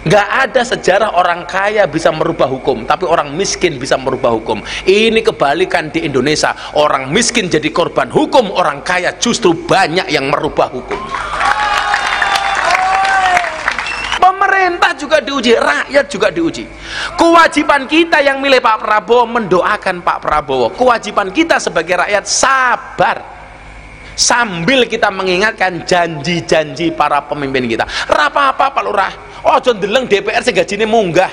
Nggak ada sejarah orang kaya bisa merubah hukum, tapi orang miskin bisa merubah hukum. Ini kebalikan di Indonesia. Orang miskin jadi korban hukum, orang kaya justru banyak yang merubah hukum. Pemerintah juga diuji, rakyat juga diuji. Kewajiban kita yang milih Pak Prabowo mendoakan Pak Prabowo. Kewajiban kita sebagai rakyat sabar, sambil kita mengingatkan janji-janji para pemimpin kita. Apa-apa Pak Lurah, ojo ndeleng DPR sing gajine munggah.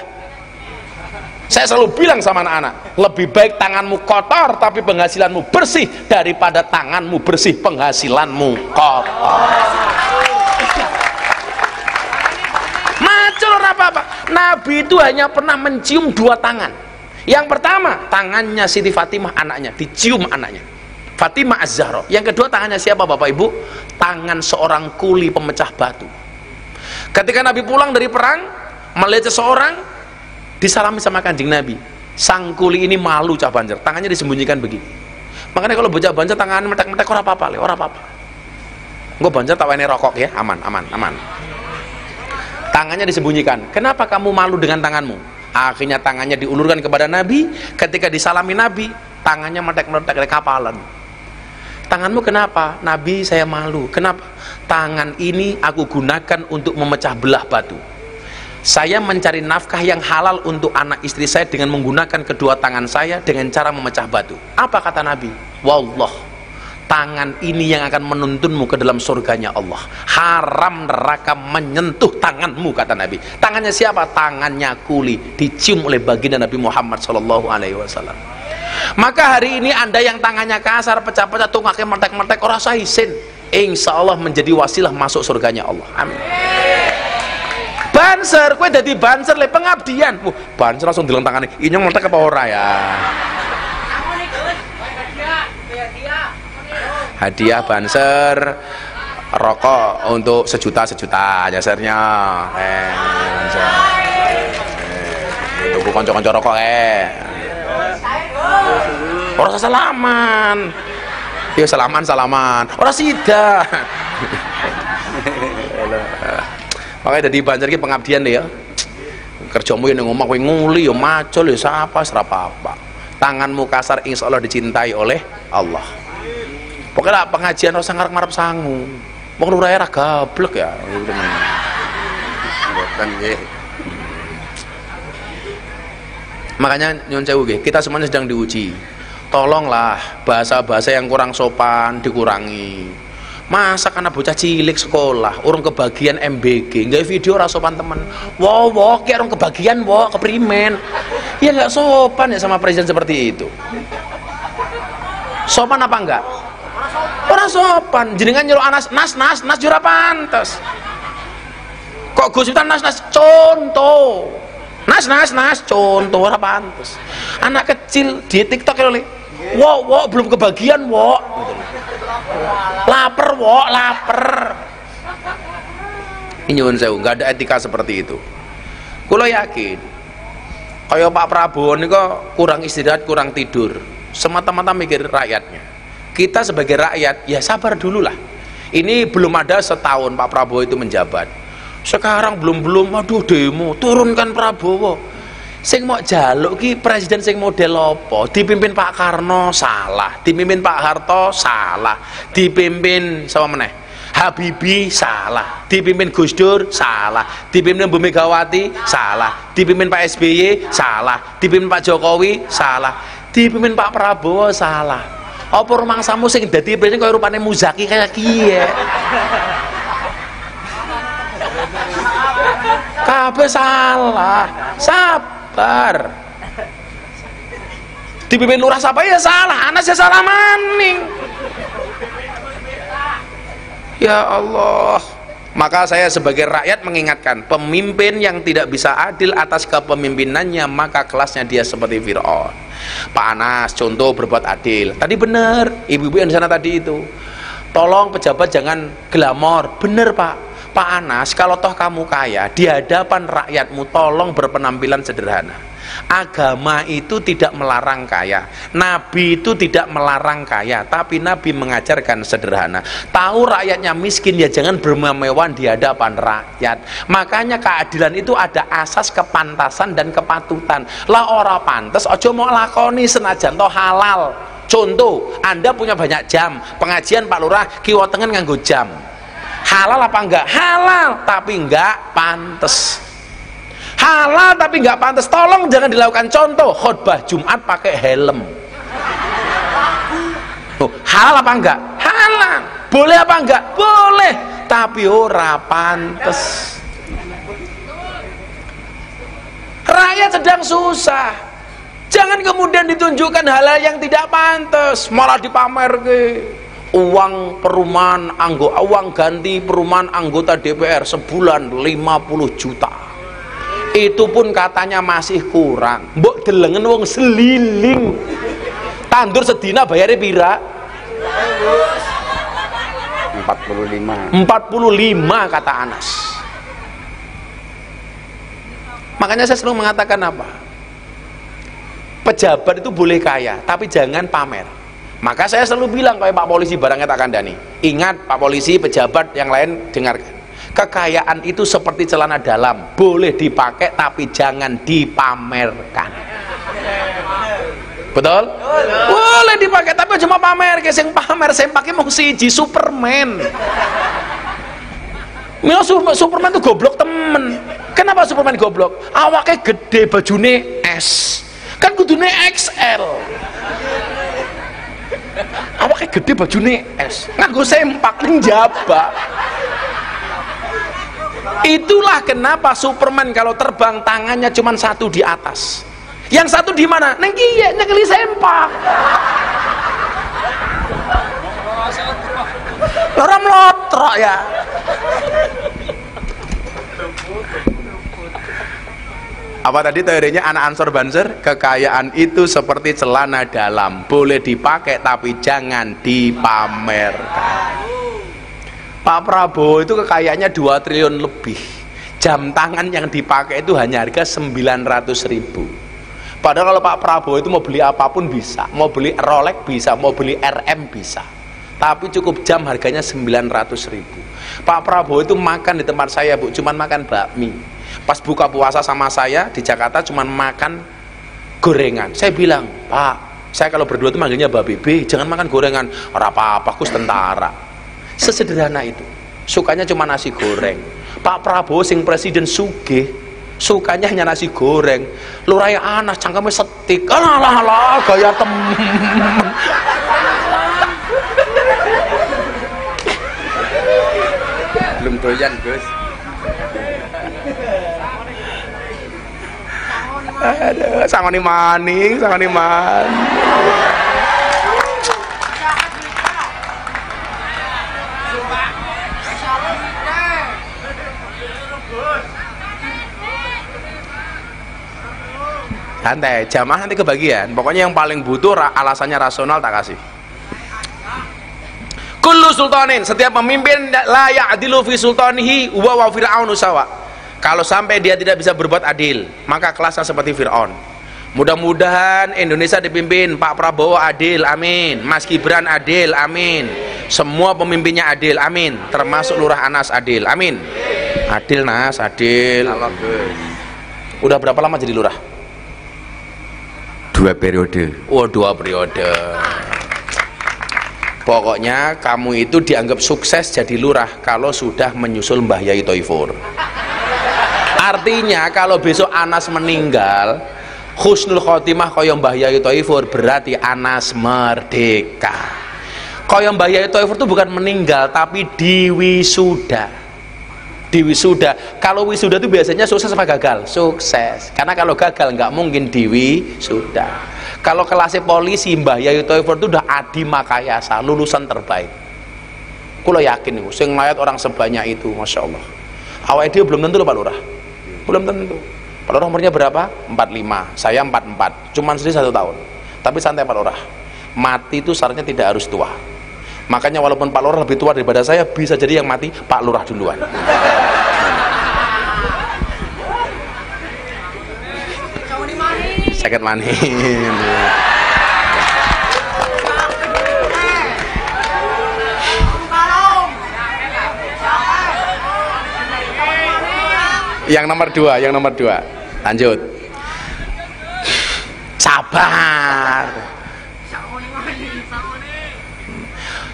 Saya selalu bilang sama anak-anak, lebih baik tanganmu kotor tapi penghasilanmu bersih daripada tanganmu bersih penghasilanmu kotor. Macul apa-apa. Nabi itu hanya pernah mencium 2 tangan. Yang pertama, tangannya Siti Fatimah, anaknya, dicium anaknya, Fatimah Az-Zahra. Yang kedua, tangannya siapa Bapak Ibu? Tangan seorang kuli pemecah batu. Ketika Nabi pulang dari perang, melihat seseorang, disalami sama Kanjeng Nabi. Sang kuli ini malu cah Banjar, tangannya disembunyikan begini. Makanya kalau bocah Banjar tangannya metek-metek ora apa-apa, ora apa-apa. Engko Banjar tawene rokok ya, aman. Tangannya disembunyikan. Kenapa kamu malu dengan tanganmu? Akhirnya tangannya diulurkan kepada Nabi. Ketika disalami Nabi, tangannya metek-metek kayak kapalan. Tanganmu kenapa? Nabi, saya malu. Kenapa? Tangan ini aku gunakan untuk memecah belah batu. Saya mencari nafkah yang halal untuk anak istri saya dengan menggunakan kedua tangan saya dengan cara memecah batu. Apa kata Nabi? Wallah, tangan ini yang akan menuntunmu ke dalam surganya Allah. Haram neraka menyentuh tanganmu, kata Nabi. Tangannya siapa? Tangannya kuli, dicium oleh baginda Nabi Muhammad SAW. Maka hari ini Anda yang tangannya kasar, pecah-pecah, tungaknya metek-metek, ora usah isin, insya Allah menjadi wasilah masuk surganya Allah. Amin. Banser, kue jadi banser le pengabdian. Banser langsung dileng tangannya, ini metek apa ora ya? Hadiah banser rokok untuk sejuta jasarnya. Itu konco-konco rokok orang salaman. Ya salaman. Orang sida. Makanya jadi banjar ki pengabdian deh ya. Kerjamu yang ngomong kowe nguli ya macul ya sapa serapa-apa. Tanganmu kasar insya Allah dicintai oleh Allah. Pokoknya pengajian rasa ngarep-ngarep sangu. Wong lurah era gablek ya. Makanya nyun sewu nggih, kita semuanya sedang diuji. Tolonglah bahasa-bahasa yang kurang sopan dikurangi. Masa karena bocah cilik sekolah, urung kebagian MBG, nggak video ora sopan temen. Wow, kayak orang kebagian, keprimen. Ya nggak sopan ya sama presiden seperti itu. Sopan apa enggak? Orang sopan. Jenengan nyuruh anas nas jura pantes. Kok Gus Miftah nas contoh. Nas contoh ora pantes. Anak kecil di TikTok ya oleh. Wow, belum kebagian, lapar. Ini nyuwun sewu, nggak ada etika seperti itu. Kulo yakin, kayak Pak Prabowo ini kok kurang istirahat, kurang tidur, semata-mata mikir rakyatnya. Kita sebagai rakyat, ya sabar dulu lah. Ini belum ada setahun Pak Prabowo itu menjabat. Sekarang belum, waduh demo, turunkan Prabowo. Sing mau jaluk ki presiden sing model apa? Dipimpin Pak Karno salah, dipimpin Pak Harto salah, dipimpin sama meneh Habibie salah, dipimpin Gus Dur salah, dipimpin Bu Megawati salah, dipimpin Pak SBY salah, dipimpin Pak Jokowi salah, dipimpin Pak Prabowo salah. Apa rumangsamu sing dadi presiden kaya rupane Muzaki kayak kiye? Kabeh salah. Sabar. Dipimpin lurah siapa ya salah, anak saya salah maning. Ya Allah. Maka saya sebagai rakyat mengingatkan, pemimpin yang tidak bisa adil atas kepemimpinannya, maka kelasnya dia seperti Fir'aun. Pak Anas contoh berbuat adil. Tadi benar, ibu-ibu yang di sana tadi itu. Tolong pejabat jangan glamor. Benar Pak. Pak Anas, kalau toh kamu kaya, di hadapan rakyatmu tolong berpenampilan sederhana. Agama itu tidak melarang kaya, Nabi itu tidak melarang kaya, tapi Nabi mengajarkan sederhana. Tahu rakyatnya miskin, ya jangan bermewah-mewahan di hadapan rakyat. Makanya keadilan itu ada asas kepantasan dan kepatutan. Lah ora pantes ojo mau lakoni senajan toh halal. Contoh, Anda punya banyak jam pengajian Pak Lurah, kiwa tengen nganggo jam. Halal apa enggak? Halal, tapi enggak pantes. Halal tapi enggak pantes, tolong jangan dilakukan. Contoh, khutbah Jumat pakai helm. Halal apa enggak? Halal. Boleh apa enggak? Boleh, tapi ora pantes. Rakyat sedang susah, jangan kemudian ditunjukkan hal-hal yang tidak pantas, malah dipamerke. Uang perumahan uang ganti perumahan anggota DPR sebulan 50 juta. Itu pun katanya masih kurang. Mbok delengen wong seliling. Tandur sedina bayarnya pira? 45 kata Anas. Makanya saya selalu mengatakan apa? Pejabat itu boleh kaya, tapi jangan pamer. Maka saya selalu bilang kayak Pak Polisi barangnya tak kandani. Ingat Pak Polisi, pejabat yang lain dengarkan. Kekayaan itu seperti celana dalam, boleh dipakai tapi jangan dipamerkan. Betul? Boleh dipakai tapi cuma pamer. Sing pamer saya pakai mau siji Superman. Mila Superman itu goblok temen. Kenapa Superman goblok? Awaknya gede, bajune S. Kan kudune XL. Awaknya gede, bajune S. Nganggo sempak njaba. Itulah kenapa Superman kalau terbang tangannya cuma satu di atas. Yang satu di mana? Neng kiye nyekeli sempak. Orang melotrok ya. Apa tadi teorinya anak Ansor Banser? Kekayaan itu seperti celana dalam, boleh dipakai tapi jangan dipamerkan. Pak Prabowo itu kekayaannya 2 triliun lebih. Jam tangan yang dipakai itu hanya harga 900.000. Padahal kalau Pak Prabowo itu mau beli apapun bisa, mau beli Rolex bisa, mau beli RM bisa. Tapi cukup jam harganya 900.000. Pak Prabowo itu makan di tempat saya, Bu, cuman makan bakmi. Pas buka puasa sama saya di Jakarta cuman makan gorengan. Saya bilang, Pak, saya kalau berdua itu manggilnya Mbak Bibi, jangan makan gorengan. Ora apa-apa, kus tentara. Sesederhana itu. Sukanya cuma nasi goreng. Pak Prabowo sing presiden sugih, sukanya hanya nasi goreng. Luraya Anas cangkeme setik. Alah gaya temen. Belum doyan, Gus. Aduh, sangoni maning. Santai, jamaah nanti kebagian. Pokoknya yang paling butuh alasannya rasional tak kasih. Kullu sultanin, setiap pemimpin la ya'dilu fi sultanihi wa fir'aunu sawa. Kalau sampai dia tidak bisa berbuat adil, maka kelasnya seperti Fir'aun. Mudah-mudahan Indonesia dipimpin Pak Prabowo adil, amin. Mas Gibran adil, amin. Semua pemimpinnya adil, amin. Termasuk Lurah Anas adil, amin. Adil Nas, adil. Udah berapa lama jadi lurah? 2 periode. Oh, 2 periode. Pokoknya kamu itu dianggap sukses jadi lurah kalau sudah menyusul Mbah Yai Toifur. Artinya kalau besok Anas meninggal, husnul khotimah kaya Mbah Yai Toifur, berarti Anas merdeka. Kaya Mbah Yai Toifur itu bukan meninggal tapi diwisuda. Diwisuda. Kalau wisuda itu biasanya sukses apa gagal? Sukses. Karena kalau gagal nggak mungkin diwisuda. Kalau kelasnya polisi Mbah Yai Toifur itu udah adi makayasa, lulusan terbaik. Kulo yakin nih, sing ngeliat orang sebanyak itu, masya Allah. Awalnya dia belum tentu loh Pak Lurah, belum tentu. Pak Lurah umurnya berapa? 45, saya 44, cuman sedih 1 tahun. Tapi santai Pak Lurah, mati itu syaratnya tidak harus tua. Makanya walaupun Pak Lurah lebih tua daripada saya, bisa jadi yang mati Pak Lurah duluan. Sakit manis. Yang nomor dua, lanjut. Sabar.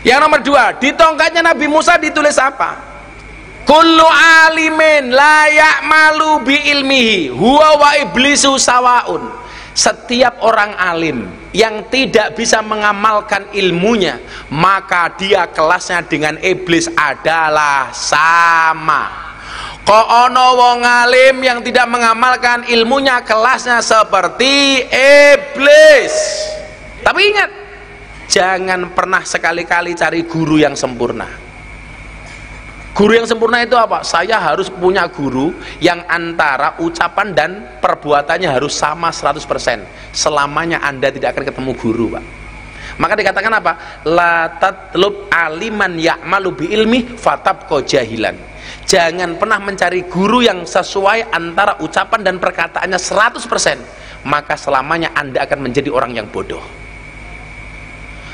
Yang nomor dua, di tongkatnya Nabi Musa ditulis apa? Kullu alimin la ya'malu bi ilmihi huwa wa iblisu sawaun. Setiap orang alim yang tidak bisa mengamalkan ilmunya, maka dia kelasnya dengan iblis adalah sama. Kok ono wong alim yang tidak mengamalkan ilmunya, kelasnya seperti iblis. Tapi ingat, jangan pernah sekali-kali cari guru yang sempurna. Guru yang sempurna itu apa? Saya harus punya guru yang antara ucapan dan perbuatannya harus sama 100%. Selamanya Anda tidak akan ketemu guru, Pak. Maka dikatakan apa? La tatlub aliman ya'malu bi ilmi fatabqa jahilan. Jangan pernah mencari guru yang sesuai antara ucapan dan perkataannya 100%, maka selamanya Anda akan menjadi orang yang bodoh.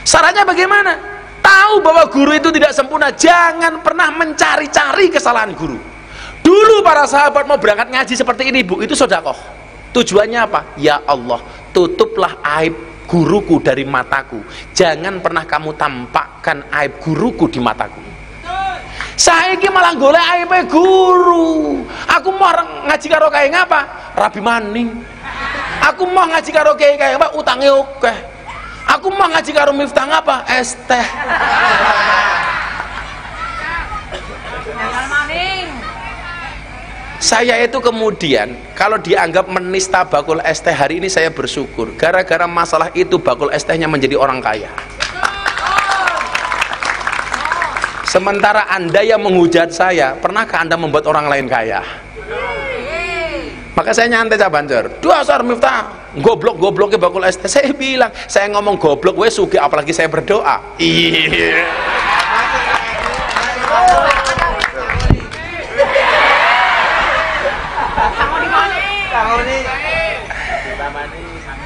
Sarannya bagaimana? Tahu bahwa guru itu tidak sempurna, jangan pernah mencari-cari kesalahan guru. Dulu para sahabat mau berangkat ngaji seperti ini, Bu, itu sedekah. Tujuannya apa? Ya Allah, tutuplah aib guruku dari mataku. Jangan pernah kamu tampakkan aib guruku di mataku. Saya ini malah golek aib guru. Aku mau ngaji karo kae ngapa? Rabi maning. Aku mau ngaji karo kae ngapa? Utange akeh. Aku mau ngaji karo Miftah ngapa? Es teh. Saya itu kemudian kalau dianggap menista bakul es teh, hari ini saya bersyukur. Gara-gara masalah itu bakul es tehnya menjadi orang kaya. Sementara Anda yang menghujat saya, pernahkah Anda membuat orang lain kaya? Maka saya nyantai Cabanjar, dasar Miftah, goblok-gobloknya bakul es teh. Saya bilang, saya ngomong goblok, wes suge, apalagi saya berdoa. Iya.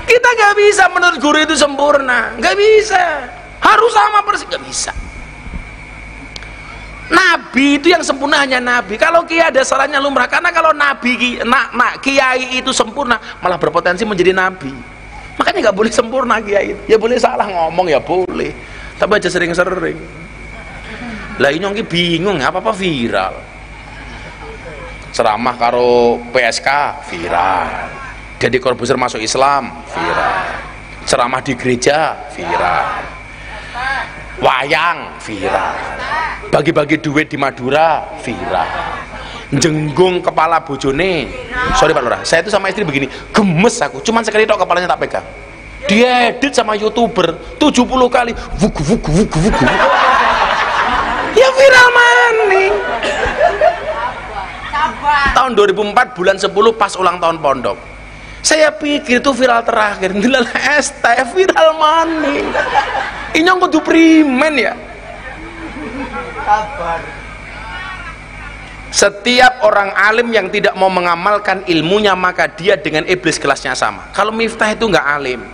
Kita nggak bisa menurut guru itu sempurna, nggak bisa. Harus sama persis, nggak bisa. Nabi itu yang sempurna hanya Nabi. Kalau kiai ada salahnya lumrah, karena kalau Nabi, kiai itu sempurna malah berpotensi menjadi Nabi. Makanya nggak boleh sempurna kiai. Ya boleh salah ngomong, ya boleh, tapi aja sering-sering. Lah ini nyongki bingung, apa-apa viral. Ceramah karo PSK viral. Deddy Corbuzier masuk Islam viral. Ceramah di gereja viral. Wayang viral. Bagi-bagi duit di Madura viral. Jenggung kepala bojone. Sorry Pak Lurah, saya itu sama istri begini, gemes aku, cuman sekali tok kepalanya tak pegang. Diedit sama YouTuber 70 kali, wugu wugu wugu wugu. Ya viral maning. Tahun 2004 bulan 10 pas ulang tahun pondok, saya pikir itu viral terakhir. Ndelala ST viral maning. Inyong kudu primen ya. Kabar. Setiap orang alim yang tidak mau mengamalkan ilmunya, maka dia dengan iblis kelasnya sama. Kalau Miftah itu nggak alim,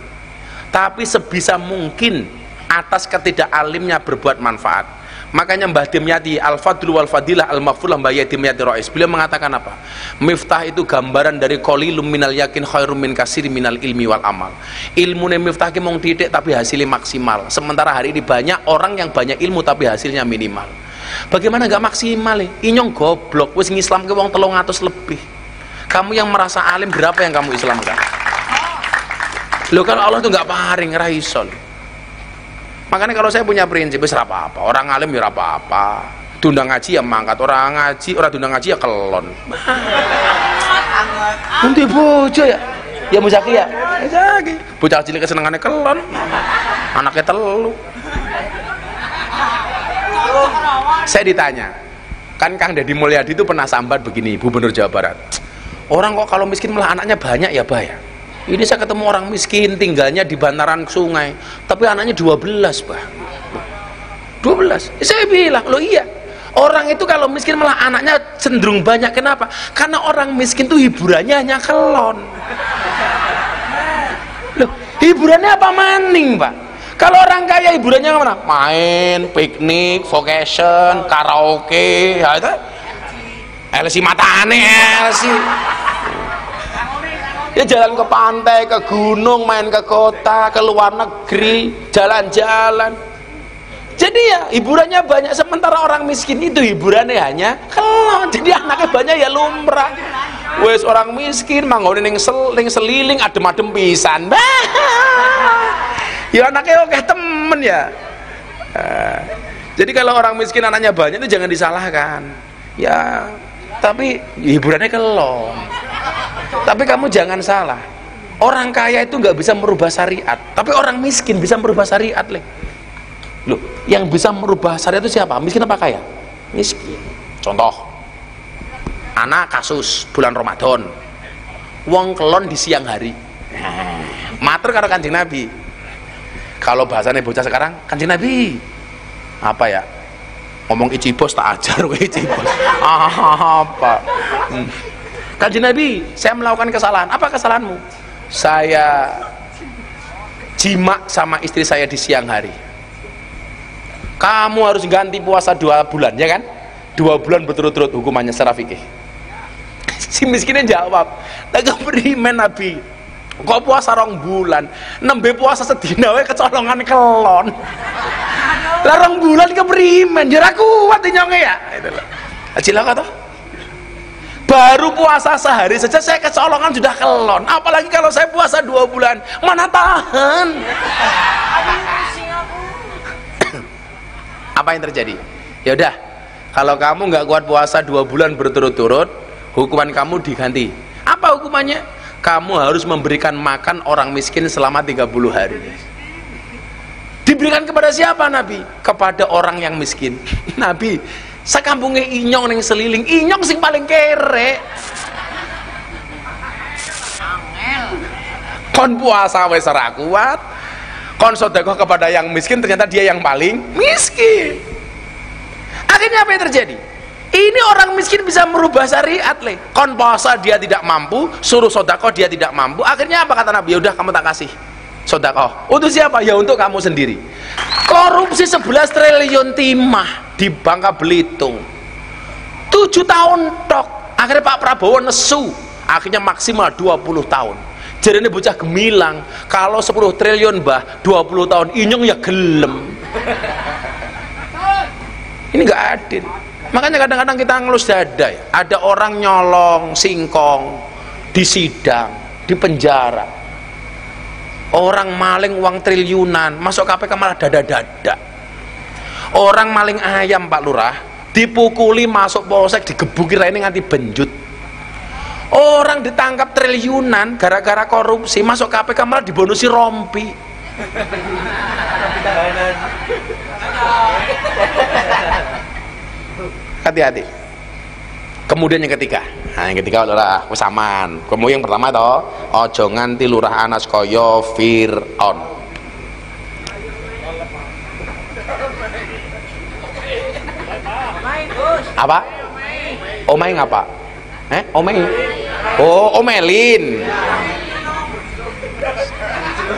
tapi sebisa mungkin atas ketidakalimnya berbuat manfaat. Makanya Mbah Dimyati Al-Fadlu wal Fadilah Al-Maghfulah Mbah Dimyati Rais, beliau mengatakan apa? Miftah itu gambaran dari qalilum minal yakin khairum min katsiri minal ilmi wal amal. Ilmune Miftah ki mung titik tapi hasilnya maksimal. Sementara hari ini banyak orang yang banyak ilmu tapi hasilnya minimal. Bagaimana nggak maksimal ya? Inyong goblok, wis ngislam ke wong 300 lebih. Kamu yang merasa alim berapa yang kamu islamkan? Loh, kalau Allah tuh nggak paring, ra iso. Makanya kalau saya punya prinsip, wis ra apa-apa. Orang alim ya ra apa-apa. Diundang ngaji ya mangkat, orang ngaji, orang diundang ngaji ya kelon. Nanti bojo ya. Ya Muzaki ya. Muzaki. Bocah cilik kesenengannya kelon. Anaknya telu. Saya ditanya, kan Kang Deddy Mulyadi itu pernah sambat begini, Gubernur Jawa Barat. Orang kok kalau miskin malah anaknya banyak ya, Bah ya? Ini saya ketemu orang miskin tinggalnya di bantaran sungai, tapi anaknya 12, Bah. 12. Saya bilang, loh iya, orang itu kalau miskin malah anaknya cenderung banyak. Kenapa? Karena orang miskin tuh hiburannya hanya kelon. Loh, hiburannya apa maning, Pak? Kalau orang kaya hiburannya mana? Main, piknik, vacation, karaoke, ya itu. LC matane LC. Ya jalan ke pantai, ke gunung, main ke kota, ke luar negeri, jalan-jalan. Jadi ya hiburannya banyak, sementara orang miskin itu hiburannya hanya kelon. Jadi anaknya banyak ya lumrah. Wes orang miskin manggone ning seliling adem-adem pisan. Ya anaknya oke temen ya. Jadi kalau orang miskin anaknya banyak itu jangan disalahkan. Ya, tapi hiburannya kelon. Tapi kamu jangan salah. Orang kaya itu nggak bisa merubah syariat, tapi orang miskin bisa merubah syariat, Le. Loh, yang bisa merubah syariat itu siapa? Miskin apa kaya? Miskin. Contoh, anak kasus bulan Ramadan, wong kelon di siang hari. Matur karo Kanjeng Nabi. Kalau bahasanya bocah sekarang, Kanjeng Nabi apa ya? Ngomong icibos tak ajar kowe icibos. Apa? Kanjeng Nabi, saya melakukan kesalahan. Apa kesalahanmu? Saya jima sama istri saya di siang hari. Kamu harus ganti puasa 2 bulan, ya kan? 2 bulan berturut-turut hukumannya secara fikih. Si miskinnya jawab, tak beriman Nabi, kok puasa 2 bulan, nembe puasa sedina wae kecolongan kelon. Lah 2 bulan keberiman, jera kuat nyonge ya. Itu loh. Cilaka toh? Baru puasa sehari saja saya kecolongan sudah kelon. Apalagi kalau saya puasa 2 bulan, mana tahan? Apa yang terjadi? Ya udah, kalau kamu nggak kuat puasa 2 bulan berturut-turut, hukuman kamu diganti. Apa hukumannya? Kamu harus memberikan makan orang miskin selama 30 hari. Diberikan kepada siapa Nabi? Kepada orang yang miskin. Nabi, sakampungnya inyong neng seliling, inyong sing paling kere. Kon puasa wes ora kuat, kon sedekah kepada yang miskin, ternyata dia yang paling miskin. Akhirnya apa yang terjadi? Ini orang miskin bisa merubah syariat, Le. Kon puasa dia tidak mampu, suruh sedekah dia tidak mampu. Akhirnya apa kata Nabi? Ya udah kamu tak kasih sedekah. Untuk siapa? Ya untuk kamu sendiri. Korupsi 11 triliun timah di Bangka Belitung 7 tahun tok. Akhirnya Pak Prabowo nesu, akhirnya maksimal 20 tahun. Jadi ini bocah gemilang, kalau 10 triliun bah 20 tahun inyong ya gelem. Ini nggak adil. Makanya kadang-kadang kita ngelus dada ya. Ada orang nyolong singkong di sidang, di penjara. Orang maling uang triliunan masuk KPK malah dada-dada. Orang maling ayam Pak Lurah dipukuli masuk polsek, digebuki raine nganti benjut. Orang ditangkap triliunan gara-gara korupsi masuk KPK malah dibonusi rompi. Hati-hati. Kemudian yang ketiga, nah yang ketiga adalah wis aman. Kemudian yang pertama toh, ojo nganti lurah anas kaya Fir'aun. Apa? Omai ngapa? Omai? Oh, omelin.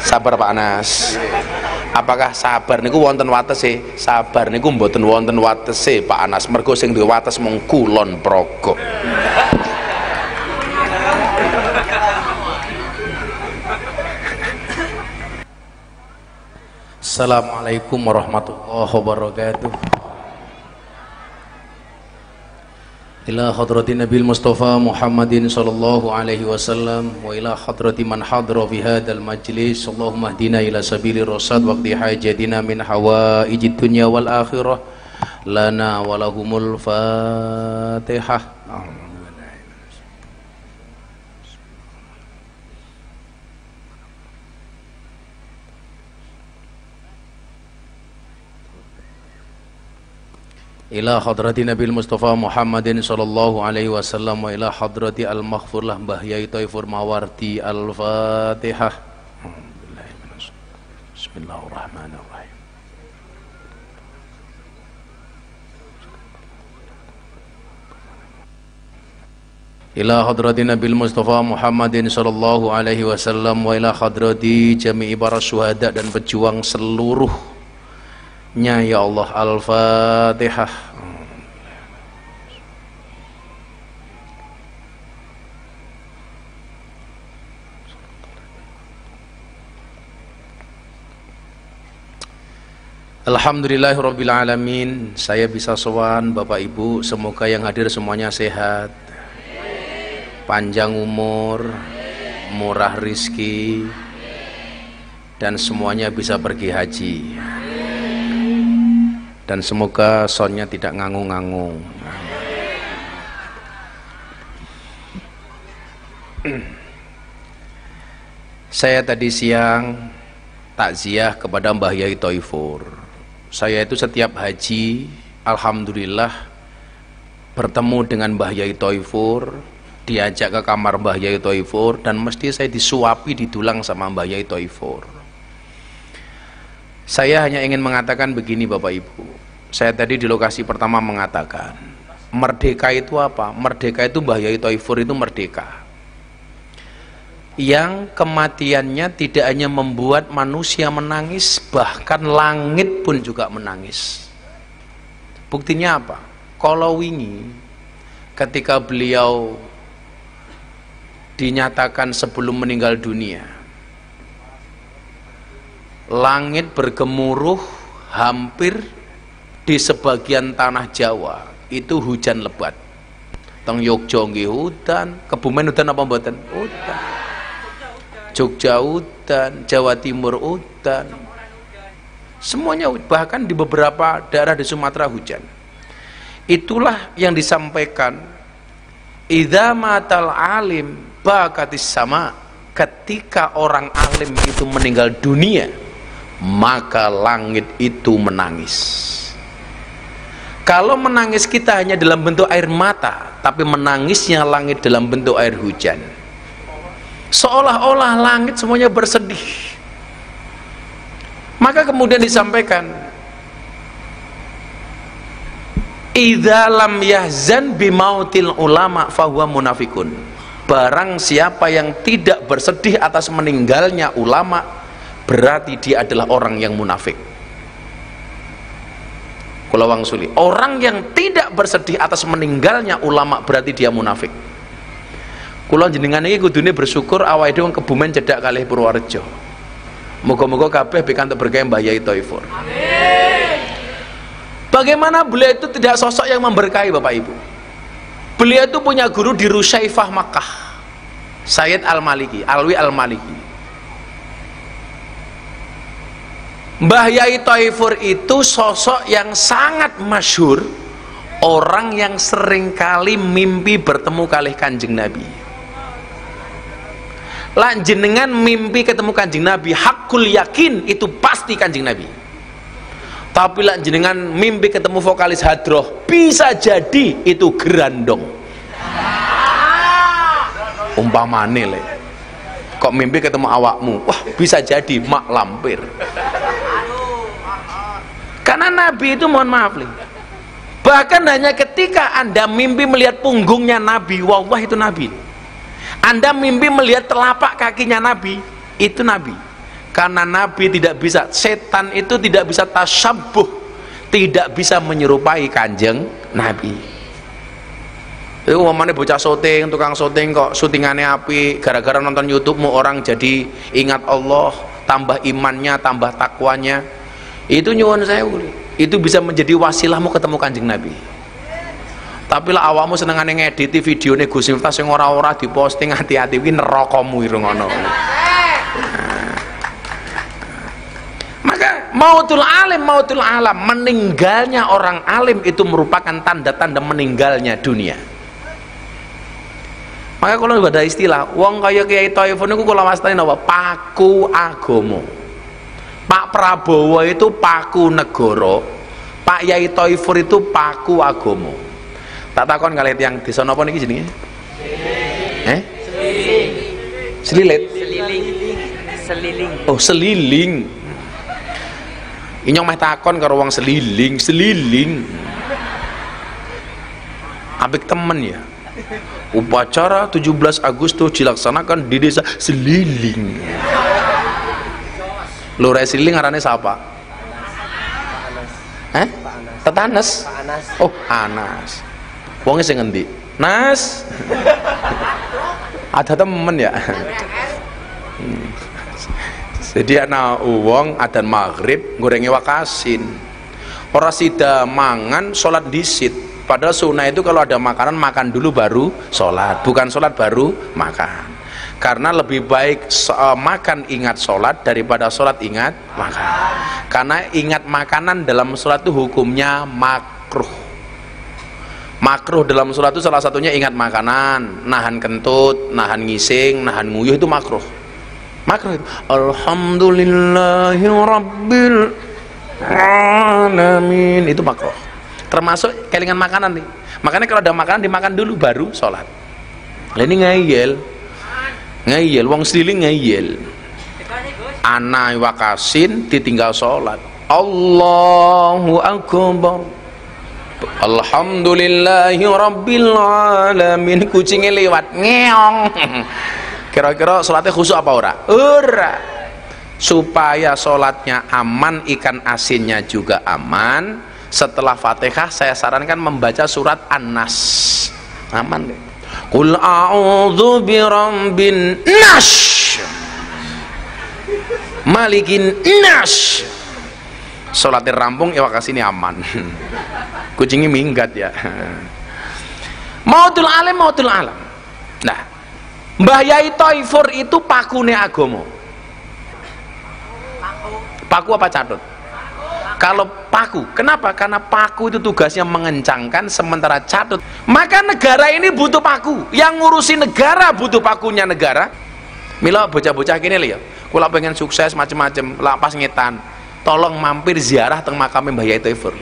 Sabar Pak Anas. Apakah sabar niku wonten watese? Sabar niku mboten wonten watese Pak Anas. Mergo sing duwe wates mung kulon progo. Assalamualaikum warahmatullahi wabarakatuh. Ila hadrati Nabil Mustafa Muhammadin sallallahu alaihi wasallam wa ila hadrati man hadra fi hadzal majlis. Allahumma hdina ila sabilir rasyad waqti hajatina min hawaijid dunya wal akhirah lana wa lahumul Fatihah. Ila hadrati Nabil Mustafa Muhammadin sallallahu alaihi wasallam wa ila hadrati al-maghfur lah Mbah Yai Thaifur Mawardi. Al-Fatihah. Bismillahirrahmanirrahim. ila hadrati Nabil Mustafa Muhammadin sallallahu alaihi wasallam wa ila hadrati jami'i para syuhada dan pejuang seluruhnya ya Allah. Al-Fatihah. Alhamdulillahirabbil alamin. Saya bisa sowan Bapak Ibu, semoga yang hadir semuanya sehat, panjang umur, murah rizki, dan semuanya bisa pergi haji. Dan semoga soundnya tidak ngangung-ngangung. Saya tadi siang takziah kepada Mbah Yai Thoifur. Saya itu setiap haji, alhamdulillah bertemu dengan Mbah Yai Thoifur, diajak ke kamar Mbah Yai Thoifur, dan mesti saya disuapi, didulang sama Mbah Yai Thoifur. Saya hanya ingin mengatakan begini Bapak Ibu. Saya tadi di lokasi pertama mengatakan, merdeka itu apa? Merdeka itu Mbah Yai Thoifur itu merdeka yang kematiannya tidak hanya membuat manusia menangis, bahkan langit pun juga menangis. Buktinya apa? Kalau wingi ketika beliau dinyatakan sebelum meninggal dunia, langit bergemuruh hampir di sebagian tanah Jawa itu hujan lebat. Teng Yogya nggih hutan, Kebumen hutan apa mboten? Hutan. Jogja hutan, Jawa Timur hutan, semuanya, bahkan di beberapa daerah di Sumatera hujan. Itulah yang disampaikan, idza matal alim bakatis sama, ketika orang alim itu meninggal dunia maka langit itu menangis. Kalau menangis kita hanya dalam bentuk air mata, tapi menangisnya langit dalam bentuk air hujan, seolah-olah langit semuanya bersedih. Maka kemudian disampaikan, idza lam yahzan bimautil ulama fahuwa munafikun. Barang siapa yang tidak bersedih atas meninggalnya ulama, berarti dia adalah orang yang munafik. Kula wangsuli, orang yang tidak bersedih atas meninggalnya ulama berarti dia munafik. Kula jenengan iki kudune bersyukur awake dhewe Kebumen cedhak kalih Purworejo. Moga-moga kabeh pikantuk berkah Mbah Yai Thoifur. Amin. Bagaimana beliau itu tidak sosok yang memberkahi Bapak Ibu. Beliau itu punya guru di Rusyaifah Makkah, Sayyid Al-Maliki, Alwi Al-Maliki. Mbah Yai Thoifur itu sosok yang sangat masyhur, orang yang seringkali mimpi bertemu kalih Kanjeng Nabi. Lan jenengan mimpi ketemu Kanjeng Nabi, hakul yakin itu pasti Kanjeng Nabi. Tapi lan jenengan mimpi ketemu vokalis Hadroh, bisa jadi itu Gerandong. Umpamane le, kok mimpi ketemu awakmu, wah bisa jadi Mak Lampir. Karena Nabi itu, mohon maaf le, bahkan hanya ketika Anda mimpi melihat punggungnya Nabi, wallah itu Nabi. Anda mimpi melihat telapak kakinya Nabi, itu Nabi. Karena Nabi tidak bisa, setan itu tidak bisa tasyabbuh, tidak bisa menyerupai Kanjeng Nabi. Itu umpamanya bocah syuting, tukang syuting kok syutingannya api, gara-gara nonton YouTube mau orang jadi ingat Allah, tambah imannya, tambah takwanya. Itu nyuwun sewu, itu bisa menjadi wasilahmu ketemu Kanjeng Nabi. Tapi lah awakmu senengane ngediti videone Gus Miftah sing ora-ora diposting, hati-hati kuwi nerakamu irung ngono. Maka mautul alim, mautul alam, meninggalnya orang alim itu merupakan tanda-tanda meninggalnya dunia. Maka kalau ada istilah wong kaya Kiai Thoifur niku kula wastani napa? Paku agama. Pak Prabowo itu paku negara, Pak Yai Thoifur itu paku agama. Tak takon kali yang desa napa niki jenenge? Selilit. Seliling. Oh, seliling. Inyong meh takon karo wong seliling. Apik temen ya. Upacara 17 Agustus dilaksanakan di desa Seliling. Lurah Seliling ngarane siapa? Tetanes. Oh, Anas. Wongnya sing ngendi? Nas. Ada temen ya. Jadi ana wong adzan maghrib gorengi wakasin. Ora sida mangan salat disit. Padahal sunnah itu kalau ada makanan makan dulu baru sholat, bukan sholat baru makan. Karena lebih baik makan ingat sholat daripada sholat ingat makan. Karena ingat makanan dalam sholat itu hukumnya makruh. Makruh dalam sholat itu salah satunya ingat makanan, nahan kentut, nahan ngising, nahan nguyuh, itu makruh. Makruh itu alhamdulillahirabbil alamin, itu makruh. Termasuk kelingan makanan nih. Makanya kalau ada makanan dimakan dulu baru sholat. Nah, ini ngayel, wong Seliling ngayel. Ana wakasin ditinggal sholat. Allahu akbar. Alhamdulillahi rabbil alamin. Kucingnya lewat ngeong. Kira-kira sholatnya khusyuk apa ora? Ora. Supaya sholatnya aman, ikan asinnya juga aman. Setelah Fatihah saya sarankan membaca surat An-Nas. Aman deh. Qul a'udzu birabbin nas, malikin nas. Salatnya rampung, evakuasi ini aman. Kucingnya minggat ya. Mautul alim, mautul alam. Nah, Mbah Yai Thaifur itu pakune agama. Paku apa catut? Kalau paku, kenapa? Karena paku itu tugasnya mengencangkan, sementara catut. Maka negara ini butuh paku. Yang ngurusi negara butuh pakunya negara. Mila bocah-bocah gini lihat. Kalau pengen sukses macam-macam, lapas ngetan. Tolong mampir ziarah teng makam Mbah Yai Thaifur.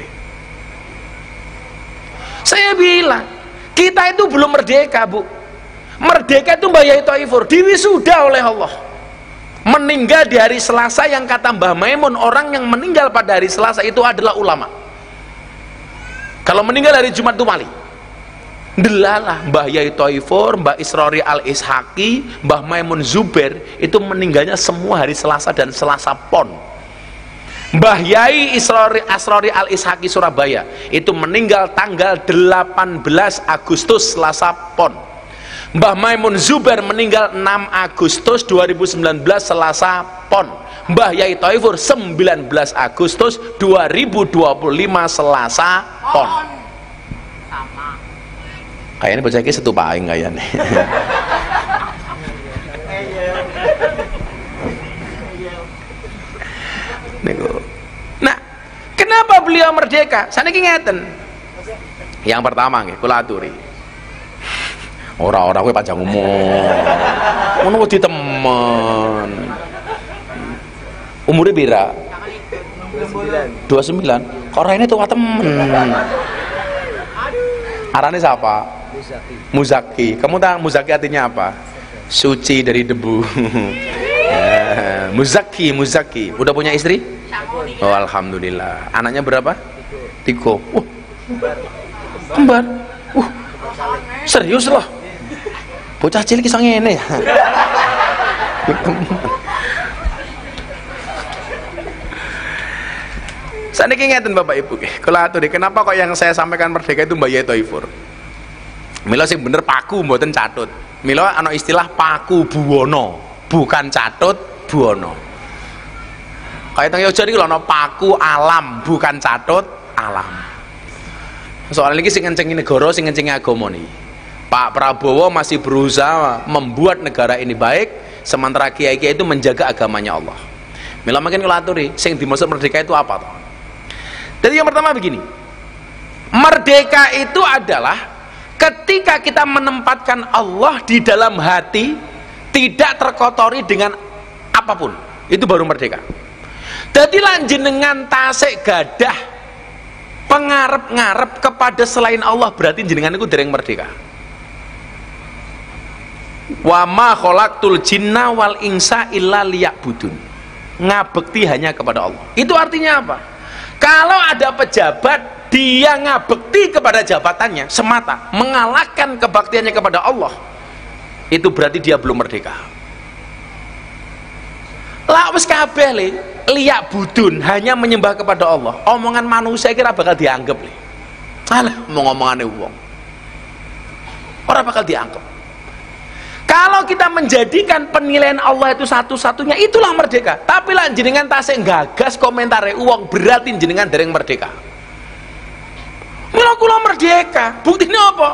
Saya bilang, kita itu belum merdeka, Bu. Merdeka itu Mbah Yai Thaifur diwisuda oleh Allah. Meninggal di hari Selasa, yang kata Mbah Maimun, orang yang meninggal pada hari Selasa itu adalah ulama. Kalau meninggal hari Jumat itu wali. Delalah Mbah Yai Thaifur, Mbah Isrori Al-Ishaqi, Mbah Maimun Zubair itu meninggalnya semua hari Selasa dan Selasa Pon. Mbah Yai Asrori Al-Ishaqi Surabaya itu meninggal tanggal 18 Agustus Selasa Pon. Mbah Maimun Zubair meninggal 6 Agustus 2019 Selasa Pon. Mbah Yai Thaifur 19 Agustus 2025 Selasa Pon. Sama. Kayaknya baca iki setu paing kayaknya. Nah, kenapa beliau merdeka? Saniki ngeten. Yang pertama nggih kula aturi. Ora-ora kowe panjang umur. Ngono kok ditemen. Umure pira? 29. Kok raine tua temen. Arane siapa? Muzaki. Kamu tahu Muzaki artinya apa? Suci dari debu. Muzaki. Udah punya istri? Oh, alhamdulillah. Anaknya berapa? 3. Kembar. Serius loh. Bocah cilik iso ngene ya. Saniki ngeten Bapak Ibu, kula aturi kenapa kok yang saya sampaikan merdeka itu Mbah Yai Thaifur. Mila sing bener paku mboten catut. Mila ana istilah paku buwono, bukan catut buwono. Kaya teng Yogyakarta iki lho ana paku alam, bukan catut alam. Soalnya ini sing ngencengi negara, sing ngencengi agama nih. Pak Prabowo masih berusaha membuat negara ini baik, sementara kiai-kiai itu menjaga agamanya Allah. Mila makin ngelaturi, sing dimaksud merdeka itu apa toh? Jadi yang pertama begini, merdeka itu adalah ketika kita menempatkan Allah di dalam hati, tidak terkotori dengan apapun, itu baru merdeka. Jadi lanjenengan tasik gadah pengarep-ngarep kepada selain Allah, berarti jenengan itu dereng merdeka. Wa ma khalaqtul jinna wal insa illa liya'budun. Ngabekti hanya kepada Allah. Itu artinya apa? Kalau ada pejabat dia ngabekti kepada jabatannya semata, mengalahkan kebaktiannya kepada Allah, itu berarti dia belum merdeka. Lah wis kabeh le liak budun hanya menyembah kepada Allah, omongan manusia kira bakal dianggap le. Alah mau ngomongane wong ora bakal dianggap. Kalau kita menjadikan penilaian Allah itu satu-satunya, itulah merdeka. Tapi lah jenengan tasik gagas komentare uang, berarti jenengan dereng merdeka. Mula kula merdeka, buktinya apa?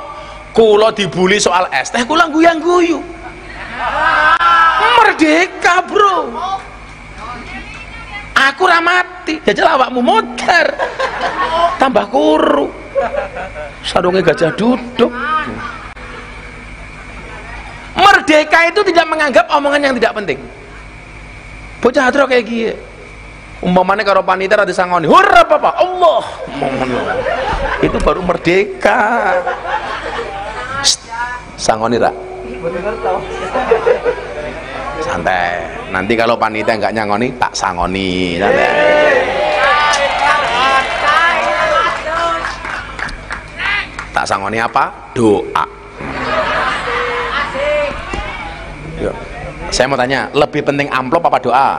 Kula dibully soal es teh, kula guyang-guyu. Merdeka bro. Aku ramati, jajal awakmu modar, tambah kuru, sarungnya gajah duduk. Merdeka itu tidak menganggap omongan yang tidak penting. Bocah hadro kayak gini, umpamanya karo panitia ada sangoni, hurra papa Allah, itu baru merdeka. Sangoni rak, santai. Nanti kalau panitia nggak nyangoni, tak sangoni. Santai. Tak sangoni apa? Doa. Yuk. Saya mau tanya, lebih penting amplop apa doa?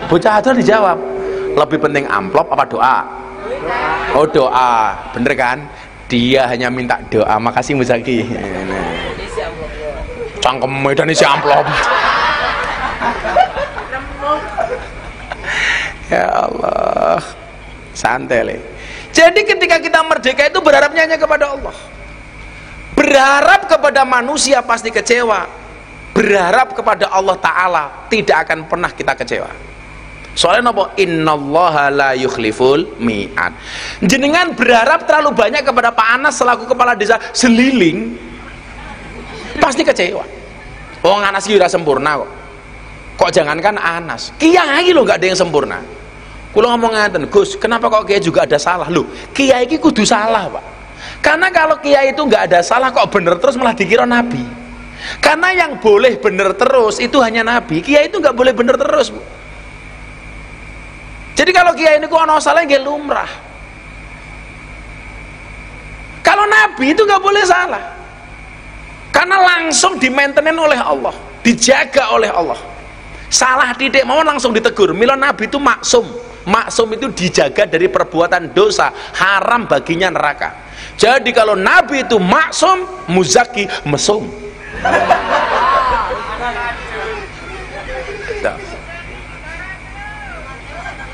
Bocah itu dijawab, lebih penting amplop apa doa? Oh doa, bener kan? Dia hanya minta doa. Makasih Muzaki. Cangkem medan isi amplop. Ya Allah, santai le. Jadi ketika kita merdeka itu berharapnya hanya kepada Allah. Berharap kepada manusia pasti kecewa. Berharap kepada Allah Ta'ala tidak akan pernah kita kecewa. Soalnya apa? Innallaha la yukhliful mi'ad. Jenengan berharap terlalu banyak kepada Pak Anas selaku kepala desa Seliling, pasti kecewa. Oh Anas udah sempurna kok. Kok jangankan Anas, Kiai lo nggak ada yang sempurna. Kulo ngomong ngaten, Gus, kenapa kok Kiai juga ada salah? Lu, Kiai iki kudu salah, Pak. Karena kalau Kiai itu nggak ada salah kok bener terus malah dikira Nabi. Karena yang boleh bener terus itu hanya Nabi. Kiai itu nggak boleh bener terus, Bu. Jadi kalau Kiai ini kok ono salah nggih lumrah. Kalau Nabi itu nggak boleh salah. Karena langsung di-maintain oleh Allah, dijaga oleh Allah. Salah titik mau langsung ditegur. Mila Nabi itu maksum. Maksum itu dijaga dari perbuatan dosa, haram baginya neraka. Jadi kalau Nabi itu maksum, muzaki, mesum.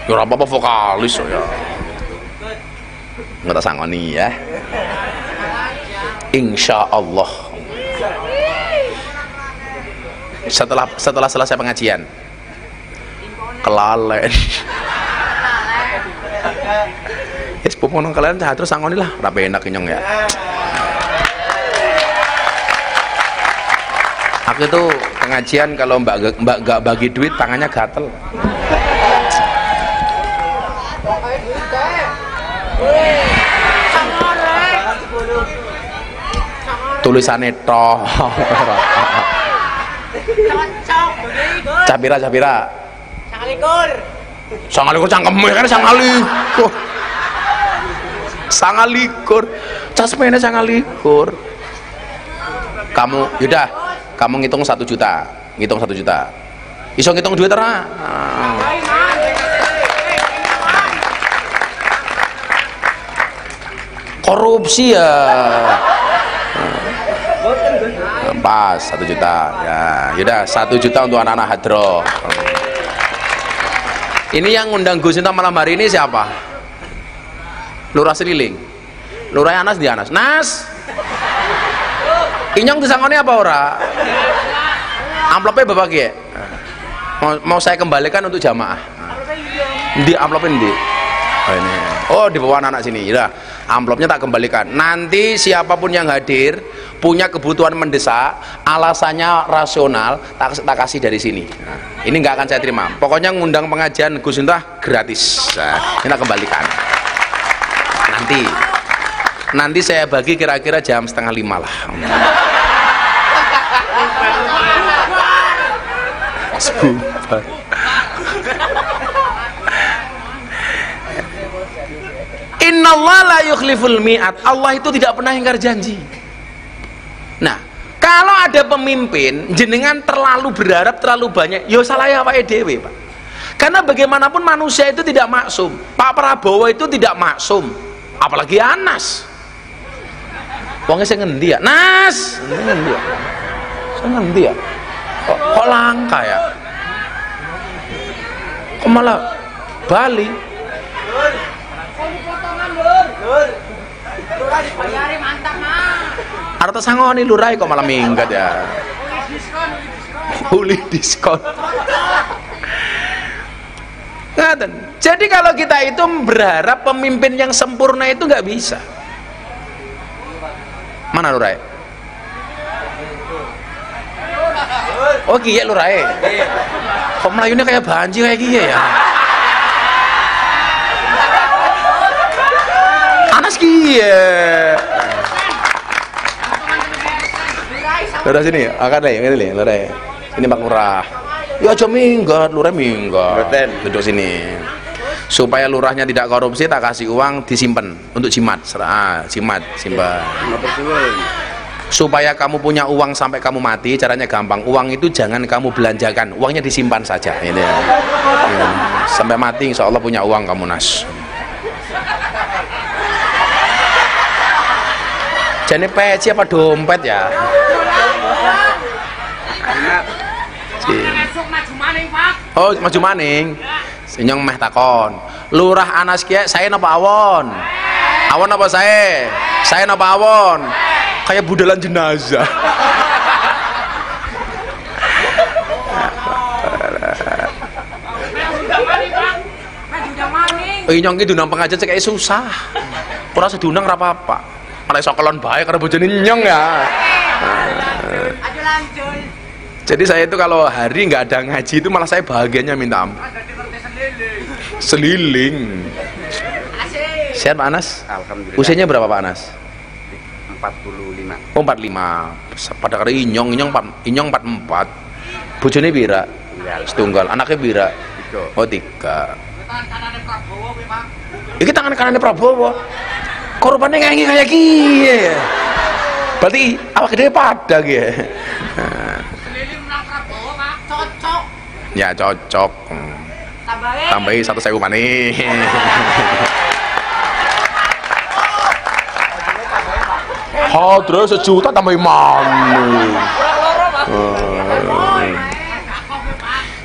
Ya apa-apa vokalis ya. Nggak tak sangoni ya. Insya Allah. Setelah selesai pengajian, kelalen. Es popon kalian terus sangoni lah, rapi enak kenyang ya. Aku itu pengajian kalau mbak gak bagi duit tangannya gatel. Tulisannya toh. Capira. Sangalikur cangkem kan sangalikur. Sangalikur. Casmene sangalikur. Kamu yaudah, kamu ngitung 1 juta. Ngitung 1 juta. Iso ngitung duit ora? Korupsi ya. Pas 1 juta. Ya, yaudah 1 juta untuk anak-anak hadroh. Ini yang ngundang Gus Sinta malam hari ini siapa? Lurah Seliling. Lurah Anas di Anas. Nas. Inyong disangoni apa ora? Amplopnya bapak ya? Mau saya kembalikan untuk jamaah. Di amplopin di. Oh, ini. Oh di bawah anak sini. Ya, amplopnya tak kembalikan. Nanti siapapun yang hadir punya kebutuhan mendesak, alasannya rasional, tak kasih dari sini. Nah, ini nggak akan saya terima. Pokoknya ngundang pengajian Gus Sinta gratis. Nah, ini tak kembalikan. Nanti saya bagi kira-kira jam 4:30 lah. Innallaha la yukhliful mi'at. Allah itu tidak pernah ingkar janji. Nah, kalau ada pemimpin jenengan terlalu berharap terlalu banyak, yo salah ya Pak dhewe, Pak. Karena bagaimanapun manusia itu tidak maksum. Pak Prabowo itu tidak maksum, apalagi Anas. Wongnya saya ngendi ya? Nas, ngendi ya? Saya ngendi ya? Kok langka ya? Kok malah Bali? Arta sangoni lurai kok malah minggat ya. Uli diskon. Ngaten. Jadi kalau kita itu berharap pemimpin yang sempurna itu nggak bisa. Mana lurai? Oh kiye lurai. Kok melayunya kayak banjir kayak kiye ya? Anas kiye. Lurah sini, akan deh, ini lurah. Ini Pak Lurah. Ya aja minggat, lurah minggat. Duduk sini. Supaya lurahnya tidak korupsi, tak kasih uang disimpan untuk jimat. Jimat, simpan. Supaya kamu punya uang sampai kamu mati, caranya gampang. Uang itu jangan kamu belanjakan, uangnya disimpan saja. Gitu ya. Sampai mati, insya Allah punya uang kamu Nas. Jadi peci apa dompet ya? Oh maju maning. Senyong meh takon. Lurah Anas kiye saya napa awon? Awon apa saya? Saya napa awon? Kayak budalan jenazah. Inyong ki diundang pengajian cek kayak susah. Ora usah diundang ora apa-apa. Malah iso kelon bae karo bojone nyong ya. Jadi saya itu kalau hari nggak ada ngaji itu malah saya bahagianya minta ampun. Seliling. Sehat Pak Anas? Alhamdulillah. Usianya berapa Pak Anas? 45. Oh 45. Pada kali inyong 44. Bojone pira? Setunggal. Anaknya pira? 3. Oh 3. Iki tangan kanannya Prabowo. Korbannya kayak kiye. Berarti awak gede pada gitu. Cocok. Ya cocok. Tambahi 1.000 maneh. Hadro 1 juta tambahi maneh.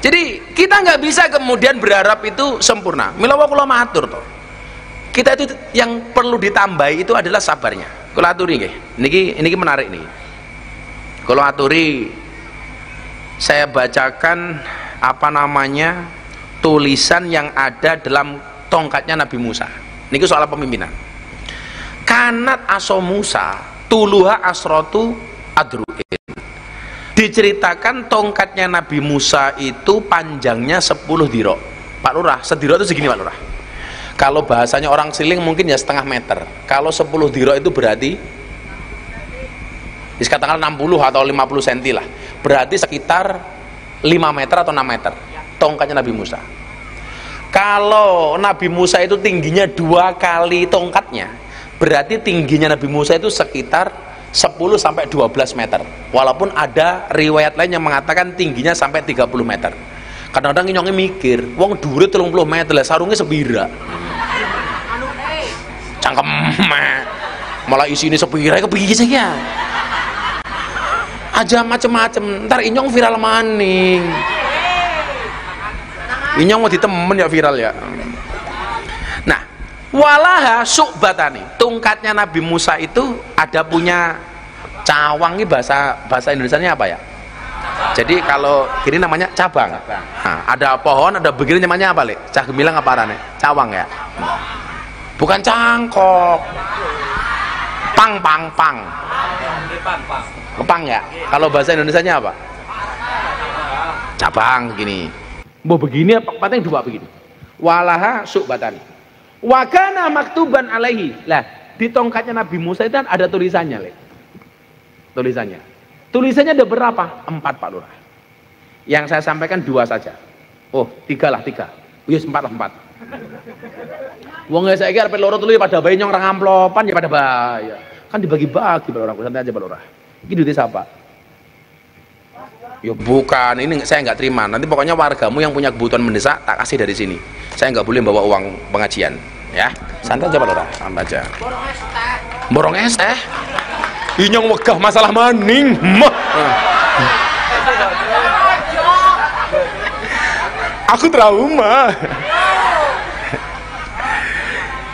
Jadi kita nggak bisa kemudian berharap itu sempurna. Mila kula matur toh. Kita itu yang perlu ditambahi itu adalah sabarnya. Kula aturi nggih. Niki menarik nih. Kula aturi saya bacakan apa namanya tulisan yang ada dalam tongkatnya Nabi Musa. Niki soal pemimpinan. Kanat aso Musa tuluha asrotu adruin. Diceritakan tongkatnya Nabi Musa itu panjangnya 10 dirok. Pak Lurah, sedirok itu segini Pak Lurah. Kalau bahasanya orang siling mungkin ya setengah meter. Kalau 10 dirok itu berarti katakanlah 60 atau 50 cm lah. Berarti sekitar 5 meter atau 6 meter tongkatnya Nabi Musa. Kalau Nabi Musa itu tingginya 2 kali tongkatnya, berarti tingginya Nabi Musa itu sekitar 10 sampai 12 meter. Walaupun ada riwayat lain yang mengatakan tingginya sampai 30 meter. Kadang-kadang nyongnya mikir, wong dhuwure 30 meter lah sarungnya sepira. Cangkem malah isine sepira kepiye sih ya? Aja macem-macem, ntar inyong viral maning. Inyong mau ditemen ya viral ya. Nah, walaha su'batani, tongkatnya Nabi Musa itu ada punya cawang. Ini bahasa Indonesianya apa ya? Jadi kalau ini namanya cabang. Nah, ada pohon, ada begini namanya apa, Lek? Cah gemilang apa arane? Cawang ya. Bukan cangkok. Pang. Kepang ya. Kalau bahasa Indonesianya apa? Cabang gini. Mau begini apa pateng dua begini. Walaha su'batani. Wa kana maktuban alaihi. Lah, di tongkatnya Nabi Musa itu kan ada tulisannya, Lek. Tulisannya ada berapa? 4 Pak Lurah. Yang saya sampaikan 2 saja. Oh, 3 lah. Yes, 4 lah 4. Wong saiki arep loro telu pada bayi nyong ra amplopan ya pada bahaya. Kan dibagi-bagi Pak Lurah, santai aja Pak Lurah. Iki duitnya siapa? Ya bukan, ini saya nggak terima. Nanti pokoknya wargamu yang punya kebutuhan mendesak tak kasih dari sini. Saya nggak boleh bawa uang pengajian, ya. Santai aja Pak Lurah, santai aja. Borong es teh. Inyong wegah masalah maning. Aku trauma.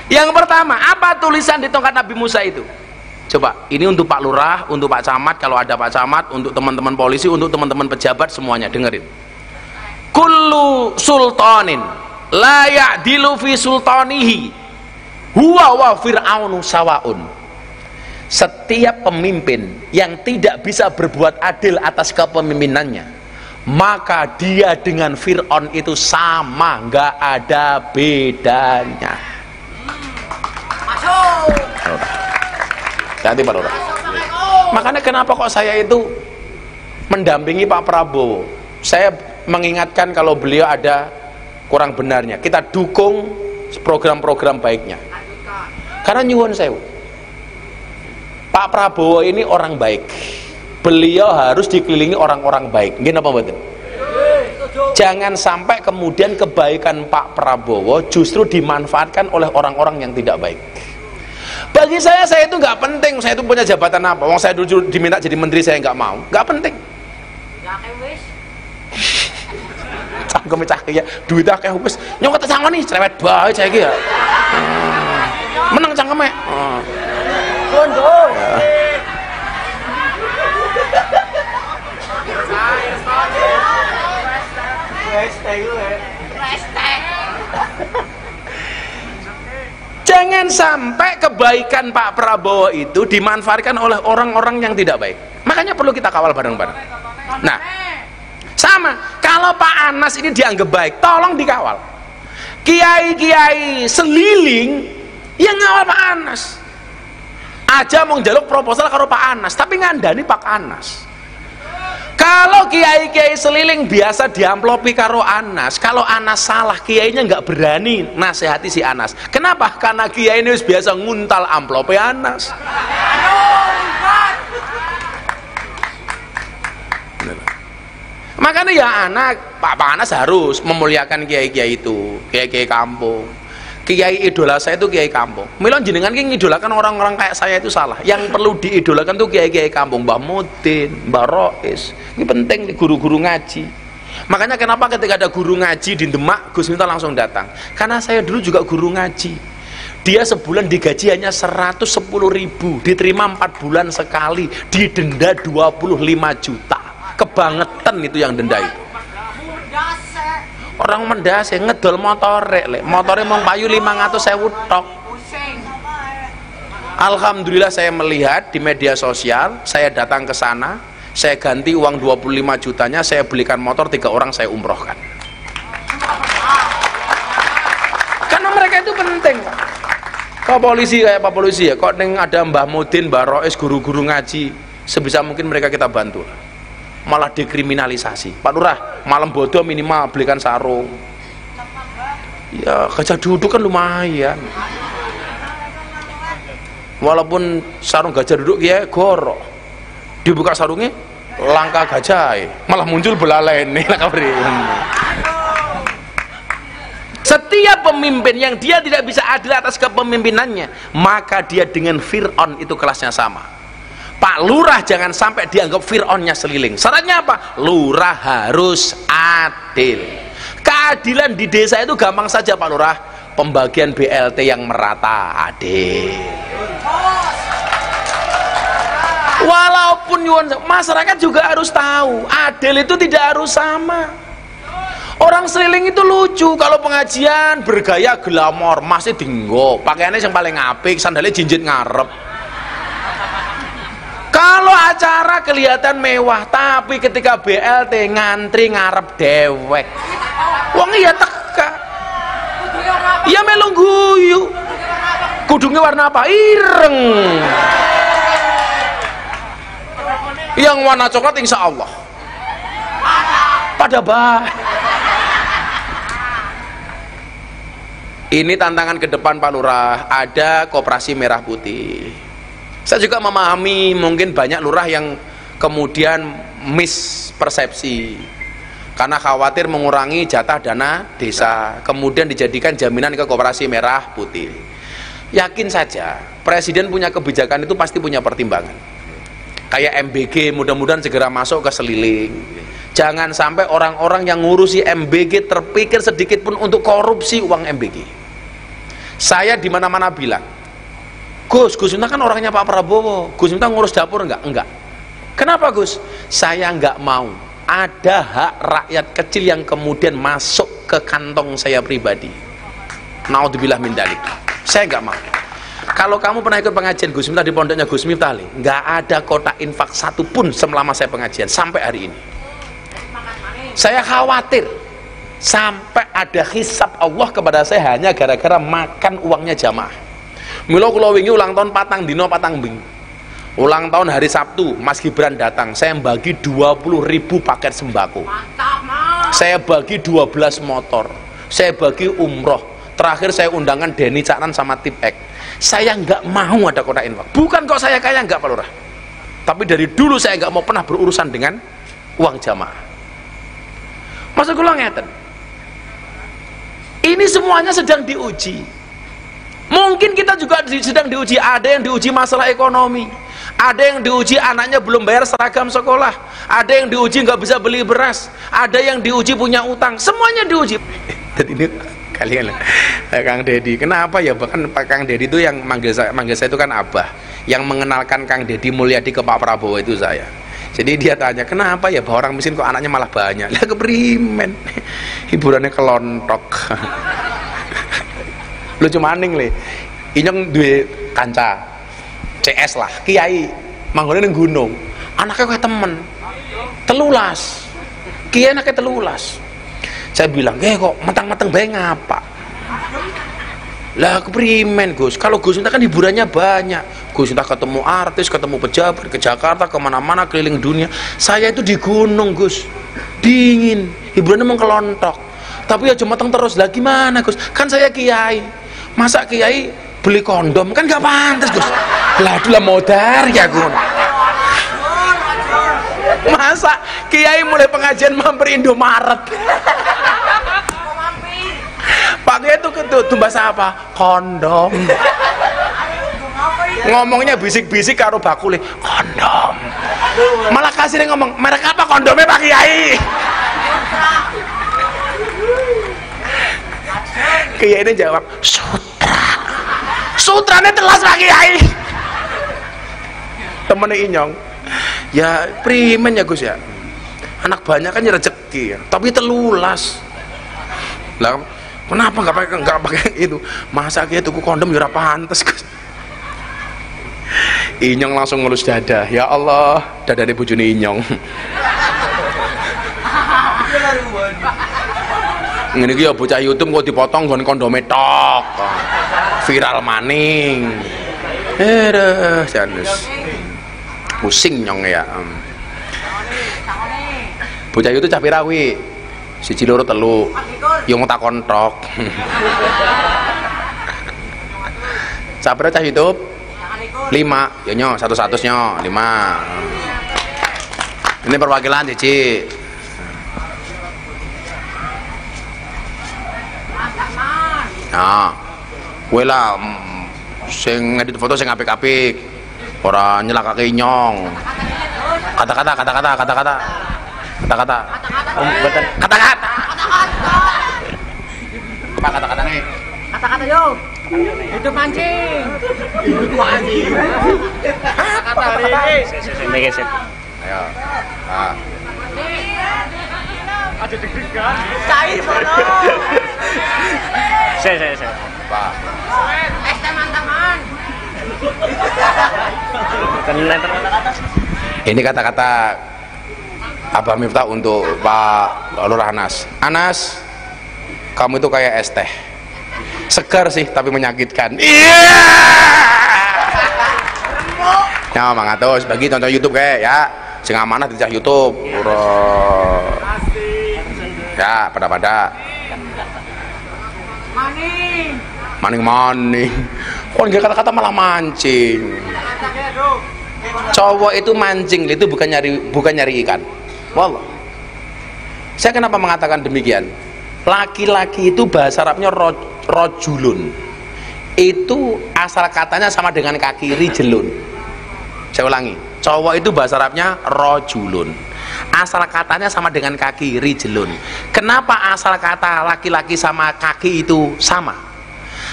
Yang pertama, apa tulisan di tongkat Nabi Musa itu? Coba, ini untuk Pak Lurah, untuk Pak Camat, kalau ada Pak Camat, untuk teman-teman polisi, untuk teman-teman pejabat, semuanya dengerin. Kullu sultanin la ya'dilu fi sultanihi huwa wa fir'aunu sawaun. Setiap pemimpin yang tidak bisa berbuat adil atas kepemimpinannya, maka dia dengan Fir'aun itu sama, nggak ada bedanya. Hati Pak Lurah. Makanya kenapa kok saya itu mendampingi Pak Prabowo? Saya mengingatkan kalau beliau ada kurang benarnya, kita dukung program-program baiknya. Karena nyuwun sewu, Pak Prabowo ini orang baik. Beliau harus dikelilingi orang-orang baik. Nggih napa mboten? Jangan sampai kemudian kebaikan Pak Prabowo justru dimanfaatkan oleh orang-orang yang tidak baik. Bagi saya itu nggak penting. Saya itu punya jabatan apa? Wong saya dulu diminta jadi menteri, saya nggak mau. Nggak penting. Cangkem cakek ya, duit akeh wis. Nyong kata sangoni cerewet bae saya iki ya. Menang cangkeme. Kondo. Jangan sampai kebaikan Pak Prabowo itu dimanfaatkan oleh orang-orang yang tidak baik. Makanya perlu kita kawal bareng-bareng. Nah, sama kalau Pak Anas ini dianggap baik, tolong dikawal. Kiai-kiai seliling yang ngawal Pak Anas aja mau njaluk proposal karo Pak Anas, tapi ngandani Pak Anas. Kalau kiai-kiai seliling biasa diamplopi karo Anas, kalau Anas salah kiainya nggak berani nasihati si Anas. Kenapa? Karena kiai ini biasa nguntal amplopi Anas. Makanya ya anak Pak Anas harus memuliakan kiai-kiai itu, kiai-kiai kampung. Kiai idola saya itu kiai kampung. Milon jenengan ki ngidolakan orang-orang kayak saya itu salah. Yang perlu diidolakan tuh kiai-kiai kampung, Mbah Mudin, Mbah Rois. Ini penting di guru-guru ngaji. Makanya kenapa ketika ada guru ngaji di Demak, Gus Miftah langsung datang. Karena saya dulu juga guru ngaji. Dia sebulan digaji hanya 110.000, diterima 4 bulan sekali, didenda 25 juta. Kebangetan itu yang denda itu. Orang mendase ngedol motore, motore mau payu 500.000 tok. Alhamdulillah saya melihat di media sosial, saya datang ke sana, saya ganti uang 25 jutanya, saya belikan motor 3 orang, saya umrohkan. Karena mereka itu penting. Kok polisi kayak Pak Polisi ya, kok neng ada Mbah Mudin, Mbah Rois, guru-guru ngaji, sebisa mungkin mereka kita bantu. Malah dekriminalisasi. Pak Lurah, malam bodoh minimal belikan sarung. Ya gajah duduk kan lumayan. Walaupun sarung gajah duduk ya gorok, dibuka sarungnya langka gajah, malah muncul belalai nih. Setiap pemimpin yang dia tidak bisa adil atas kepemimpinannya, maka dia dengan Fir'aun itu kelasnya sama. Pak Lurah jangan sampai dianggap Fir'aunnya seliling. Syaratnya apa? Lurah harus adil. Keadilan di desa itu gampang saja Pak Lurah. Pembagian BLT yang merata, adil. Walaupun masyarakat juga harus tahu, adil itu tidak harus sama. Orang seliling itu lucu, kalau pengajian bergaya glamor, masih dinggo, pakaiannya yang paling apik, sandalnya jinjit ngarep. Kalau acara kelihatan mewah, tapi ketika BLT ngantri ngarep dewek. Wong iya teka. Iya melu guyu. Kudungnya warna apa? Ireng. Yang warna coklat insya Allah. Pada bah. Ini tantangan ke depan Pak Lurah, ada koperasi merah putih. Saya juga memahami mungkin banyak lurah yang kemudian mispersepsi karena khawatir mengurangi jatah dana desa, kemudian dijadikan jaminan ke koperasi merah putih. Yakin saja presiden punya kebijakan itu pasti punya pertimbangan. Kayak MBG mudah-mudahan segera masuk ke seliling. Jangan sampai orang-orang yang ngurusi MBG terpikir sedikit pun untuk korupsi uang MBG. Saya di mana-mana bilang, Gus Miftah kan orangnya Pak Prabowo, Gus Miftah ngurus dapur enggak? Enggak. Kenapa Gus? Saya enggak mau ada hak rakyat kecil yang kemudian masuk ke kantong saya pribadi. Naudzubillah min dzalik. Saya enggak mau. Kalau kamu pernah ikut pengajian Gus Miftah di pondoknya Gus Miftah, enggak ada kotak infak satu pun selama saya pengajian sampai hari ini. Saya khawatir sampai ada hisab Allah kepada saya hanya gara-gara makan uangnya jamaah. Mula kula wingi ulang tahun patang dino patang bing. Ulang tahun hari Sabtu, Mas Gibran datang. Saya bagi 20.000 paket sembako. Saya bagi 12 motor. Saya bagi umroh. Terakhir saya undangan Denny Caknan sama Tipek. Saya nggak mau ada kotak infak. Bukan kok saya kaya nggak Pak Lurah. Tapi dari dulu saya nggak mau pernah berurusan dengan uang jamaah. Maksud kula ngeten. Ini semuanya sedang diuji. Mungkin kita juga sedang diuji, ada yang diuji masalah ekonomi, ada yang diuji anaknya belum bayar seragam sekolah, ada yang diuji nggak bisa beli beras, ada yang diuji punya utang, semuanya diuji. Dan ini kalian Kang Deddy, kenapa ya bahkan Pak Kang Deddy itu yang manggil saya itu kan Abah, yang mengenalkan Kang Deddy Mulyadi ke Pak Prabowo itu saya. Jadi dia tanya, kenapa ya bahwa orang miskin kok anaknya malah banyak? Lah keprimen, hiburannya kelontok. Lucu maning le, inyong duwe kanca CS lah, kiai manggone ning gunung, anaknya kayak temen telulas, kiai anaknya telulas. Saya bilang, kok mentang-mentang bae ngapa? Lah keprimen Gus, kalau Gus Miftah kan hiburannya banyak, Gus Miftah ketemu artis, ketemu pejabat, ke Jakarta, kemana-mana keliling dunia. Saya itu di gunung Gus, dingin, hiburannya mau kelontok, tapi ya cuma terus. Lah gimana Gus, kan saya kiai, masa kiai beli kondom kan gak pantas Gus. Lah itulah modar ya Gun. Masa kiai mulai pengajian mampir Indomaret. Pak Kiai itu bahasa apa? Kondom. Ngomongnya bisik-bisik karo bakule, kondom. Malah kasih ngomong, merek apa kondomnya Pak Kiai? Kiai ini jawab, sutranya telas Pak Kiai. Temennya Inyong, ya primen ya Gus ya, anak banyak kan ya rezeki ya, tapi telulas. Lah kenapa nggak pakai itu? Masa Kiai tuku kondom ya ora pantes Gus. Inyong langsung ngelus dada, ya Allah, dadane bojone Inyong. Ngene iki ya bocah YouTube kok dipotong nggon kondome tok. Viral maning. Janus. Pusing nyong ya. Bocah YouTube cah pira kuwi? 1 2 3. Yo takon tok. Cah pira cah YouTube? 5. Ya nyo 100 nyo 5. Ini perwakilan Cici. Nah, kowe lah sing ngedit foto sing apik-apik. Ora nyelakake Inyong. Kata-kata. Apa kata-katane? Kata-kata yo. Itu mancing. Kata hari ini. Sip. Ayo. Ah. Ada deg-degan. Cair mono. Saya. Pak. Teman-teman. Ini kata-kata Abah Miftah untuk Pak Lurah Anas. Anas, kamu itu kayak es teh. Segar sih tapi menyakitkan. Iya. Ya Mang Atos bagi tonton YouTube kayak ya. Sing amanah di YouTube. Ya, pada. Maning. Kok nggak kata-kata malah mancing. Cowok itu mancing, itu bukan nyari ikan. Wallah. Saya kenapa mengatakan demikian? Laki-laki itu bahasa Arabnya rojulun. Itu asal katanya sama dengan kaki, rijlun. Saya ulangi. Cowok itu bahasa Arabnya rojulun. Asal katanya sama dengan kaki, rijlun. Kenapa asal kata laki-laki sama kaki itu sama?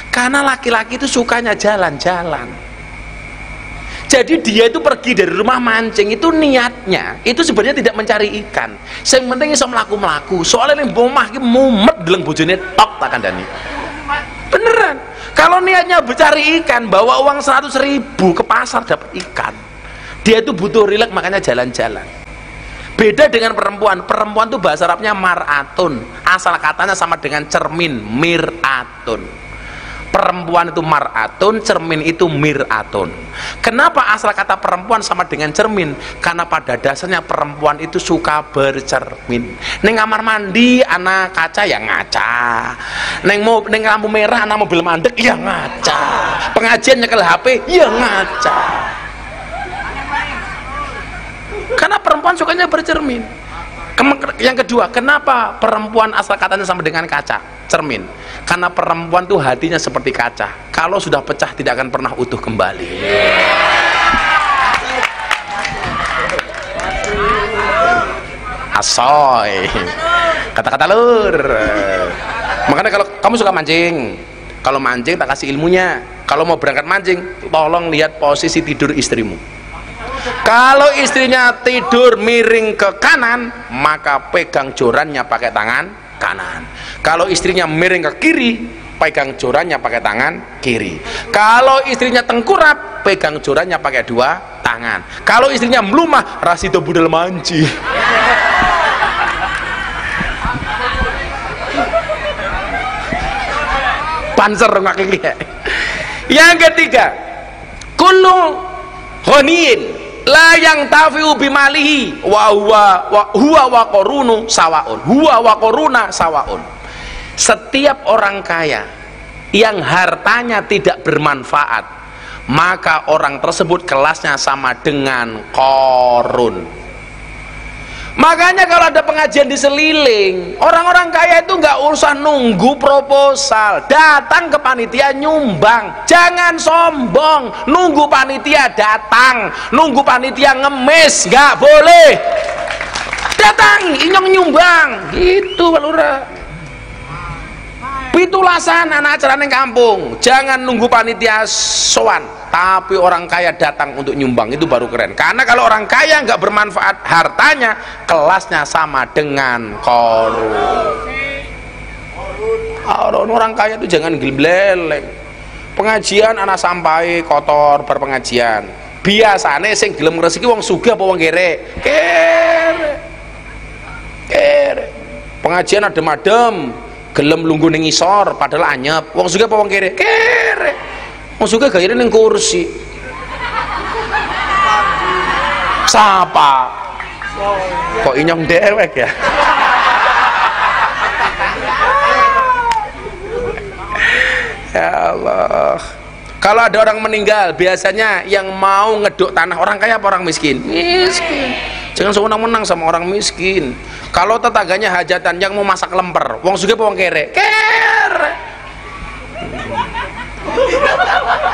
Karena laki-laki itu sukanya jalan-jalan. Jadi dia itu pergi dari rumah mancing, itu niatnya itu sebenarnya tidak mencari ikan. Yang penting iso mlaku-mlaku. Soalnya ning omah iki mumet deleng bojone tok tak kandhani. Beneran. Kalau niatnya mencari ikan, bawa uang 100.000 ke pasar dapat ikan. Dia itu butuh rileks, makanya jalan-jalan. Beda dengan perempuan. Perempuan itu bahasa Arabnya mar'atun. Asal katanya sama dengan cermin, mir'atun. Perempuan itu mar'atun, cermin itu mir'atun. Kenapa asal kata perempuan sama dengan cermin? Karena pada dasarnya perempuan itu suka bercermin. Neng kamar mandi anak kaca ya ngaca. Neng lampu merah anak mobil mandek ya ngaca. Pengajian nyekel HP ya ngaca. Karena perempuan sukanya bercermin. Yang kedua, kenapa perempuan asal katanya sama dengan kaca, cermin? Karena perempuan tuh hatinya seperti kaca. Kalau sudah pecah tidak akan pernah utuh kembali. Asoy. Kata-kata lur. Makanya kalau kamu suka mancing, kalau mancing tak kasih ilmunya. Kalau mau berangkat mancing, tolong lihat posisi tidur istrimu. Kalau istrinya tidur miring ke kanan, maka pegang jorannya pakai tangan kanan. Kalau istrinya miring ke kiri, pegang jorannya pakai tangan kiri. Kalau istrinya tengkurap, pegang jorannya pakai dua tangan. Kalau istrinya melumah, rasido budal manci. Panser nggak kayak. Yang ketiga, kullu ghaniin la yang tafiu bimalihi wa huwa wa qarunu sawaun. Huwa wa qaruna sawaun. Setiap orang kaya yang hartanya tidak bermanfaat, maka orang tersebut kelasnya sama dengan Qarun. Makanya kalau ada pengajian di Seliling, orang-orang kaya itu nggak usah nunggu proposal, datang ke panitia nyumbang. Jangan sombong, nunggu panitia datang, nunggu panitia ngemis, nggak boleh. Datang, inyong nyumbang, gitu Pak Lurah. Pitulasan anak acara neng kampung, jangan nunggu panitia sowan, tapi orang kaya datang untuk nyumbang, itu baru keren. Karena kalau orang kaya nggak bermanfaat hartanya, kelasnya sama dengan Qarun. Orang kaya itu jangan gelem-geleng. Pengajian anak sampai kotor berpengajian. Biasane sing gelem ngresiki wong sugih apa wong kere? Kere. Pengajian adem-adem, gelem lungguh ning ngisor padahal anyep. Wong sugih apa wong kere? Kere. Wong sugih gayane ning kursi. Sapa? Kok inyong dewek ya? Ya Allah. Kalau ada orang meninggal, biasanya yang mau ngeduk tanah orang kaya apa orang miskin? Miskin. Jangan sewenang-wenang sama orang miskin. Kalau tetangganya hajatan yang mau masak lemper, wong sugih apa wong kere? Kere.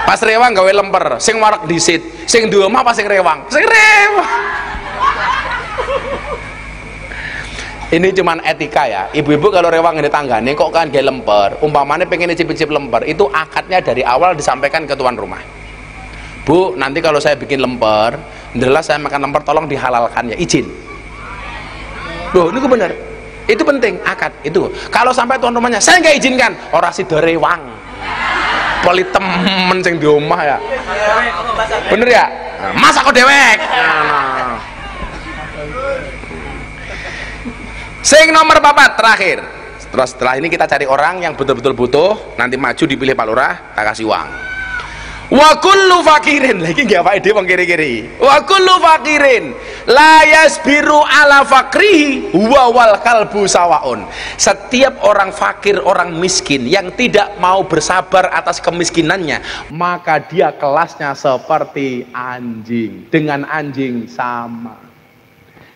Pas rewang gawe lemper, sing warak disit, sing duwe omah apa sing rewang? Sing rewang. Ini cuman etika ya. Ibu-ibu kalau rewang di tanggane kok kan gawe lemper, umpamanya pengen icip-icip lemper, itu akadnya dari awal disampaikan ke tuan rumah. Bu, nanti kalau saya bikin lemper, jelas saya makan lemper, tolong dihalalkan ya, izin. Loh, ini benar. Itu penting, akad itu. Kalau sampai tuan rumahnya, saya nggak izinkan, orang sido rewang. Poli temen sing di omah ya. Bener ya? Masa kok dewek? Nah. Sing nomor 4 terakhir. Setelah ini kita cari orang yang betul-betul butuh, nanti maju dipilih Pak Lurah, tak kasih uang. Wa kullu fakirin, lagi nggak apa ide wong kiri-kiri. Wa kullu fakirin la yasbiru ala fakrihi huwa wal kalbu sawaun. Setiap orang fakir, orang miskin yang tidak mau bersabar atas kemiskinannya, maka dia kelasnya seperti anjing. Dengan anjing sama.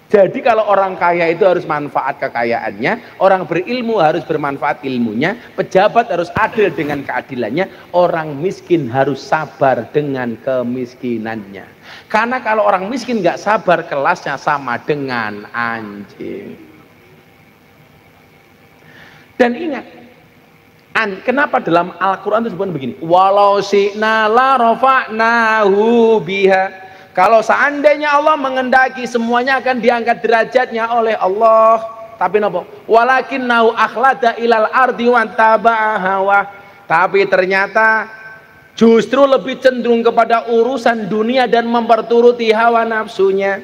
Jadi kalau orang kaya itu harus manfaat kekayaannya, orang berilmu harus bermanfaat ilmunya, pejabat harus adil dengan keadilannya, orang miskin harus sabar dengan kemiskinannya. Karena kalau orang miskin nggak sabar, kelasnya sama dengan anjing. Dan ingat, kenapa dalam Al-Quran itu disebut begini? Walau syi'na la rafa'nahu biha. Kalau seandainya Allah mengendaki, semuanya akan diangkat derajatnya oleh Allah. Tapi napa? Walakinnahu akhlada ilal ardi wa taba'a hawa. Tapi ternyata justru lebih cenderung kepada urusan dunia dan memperturuti hawa nafsunya.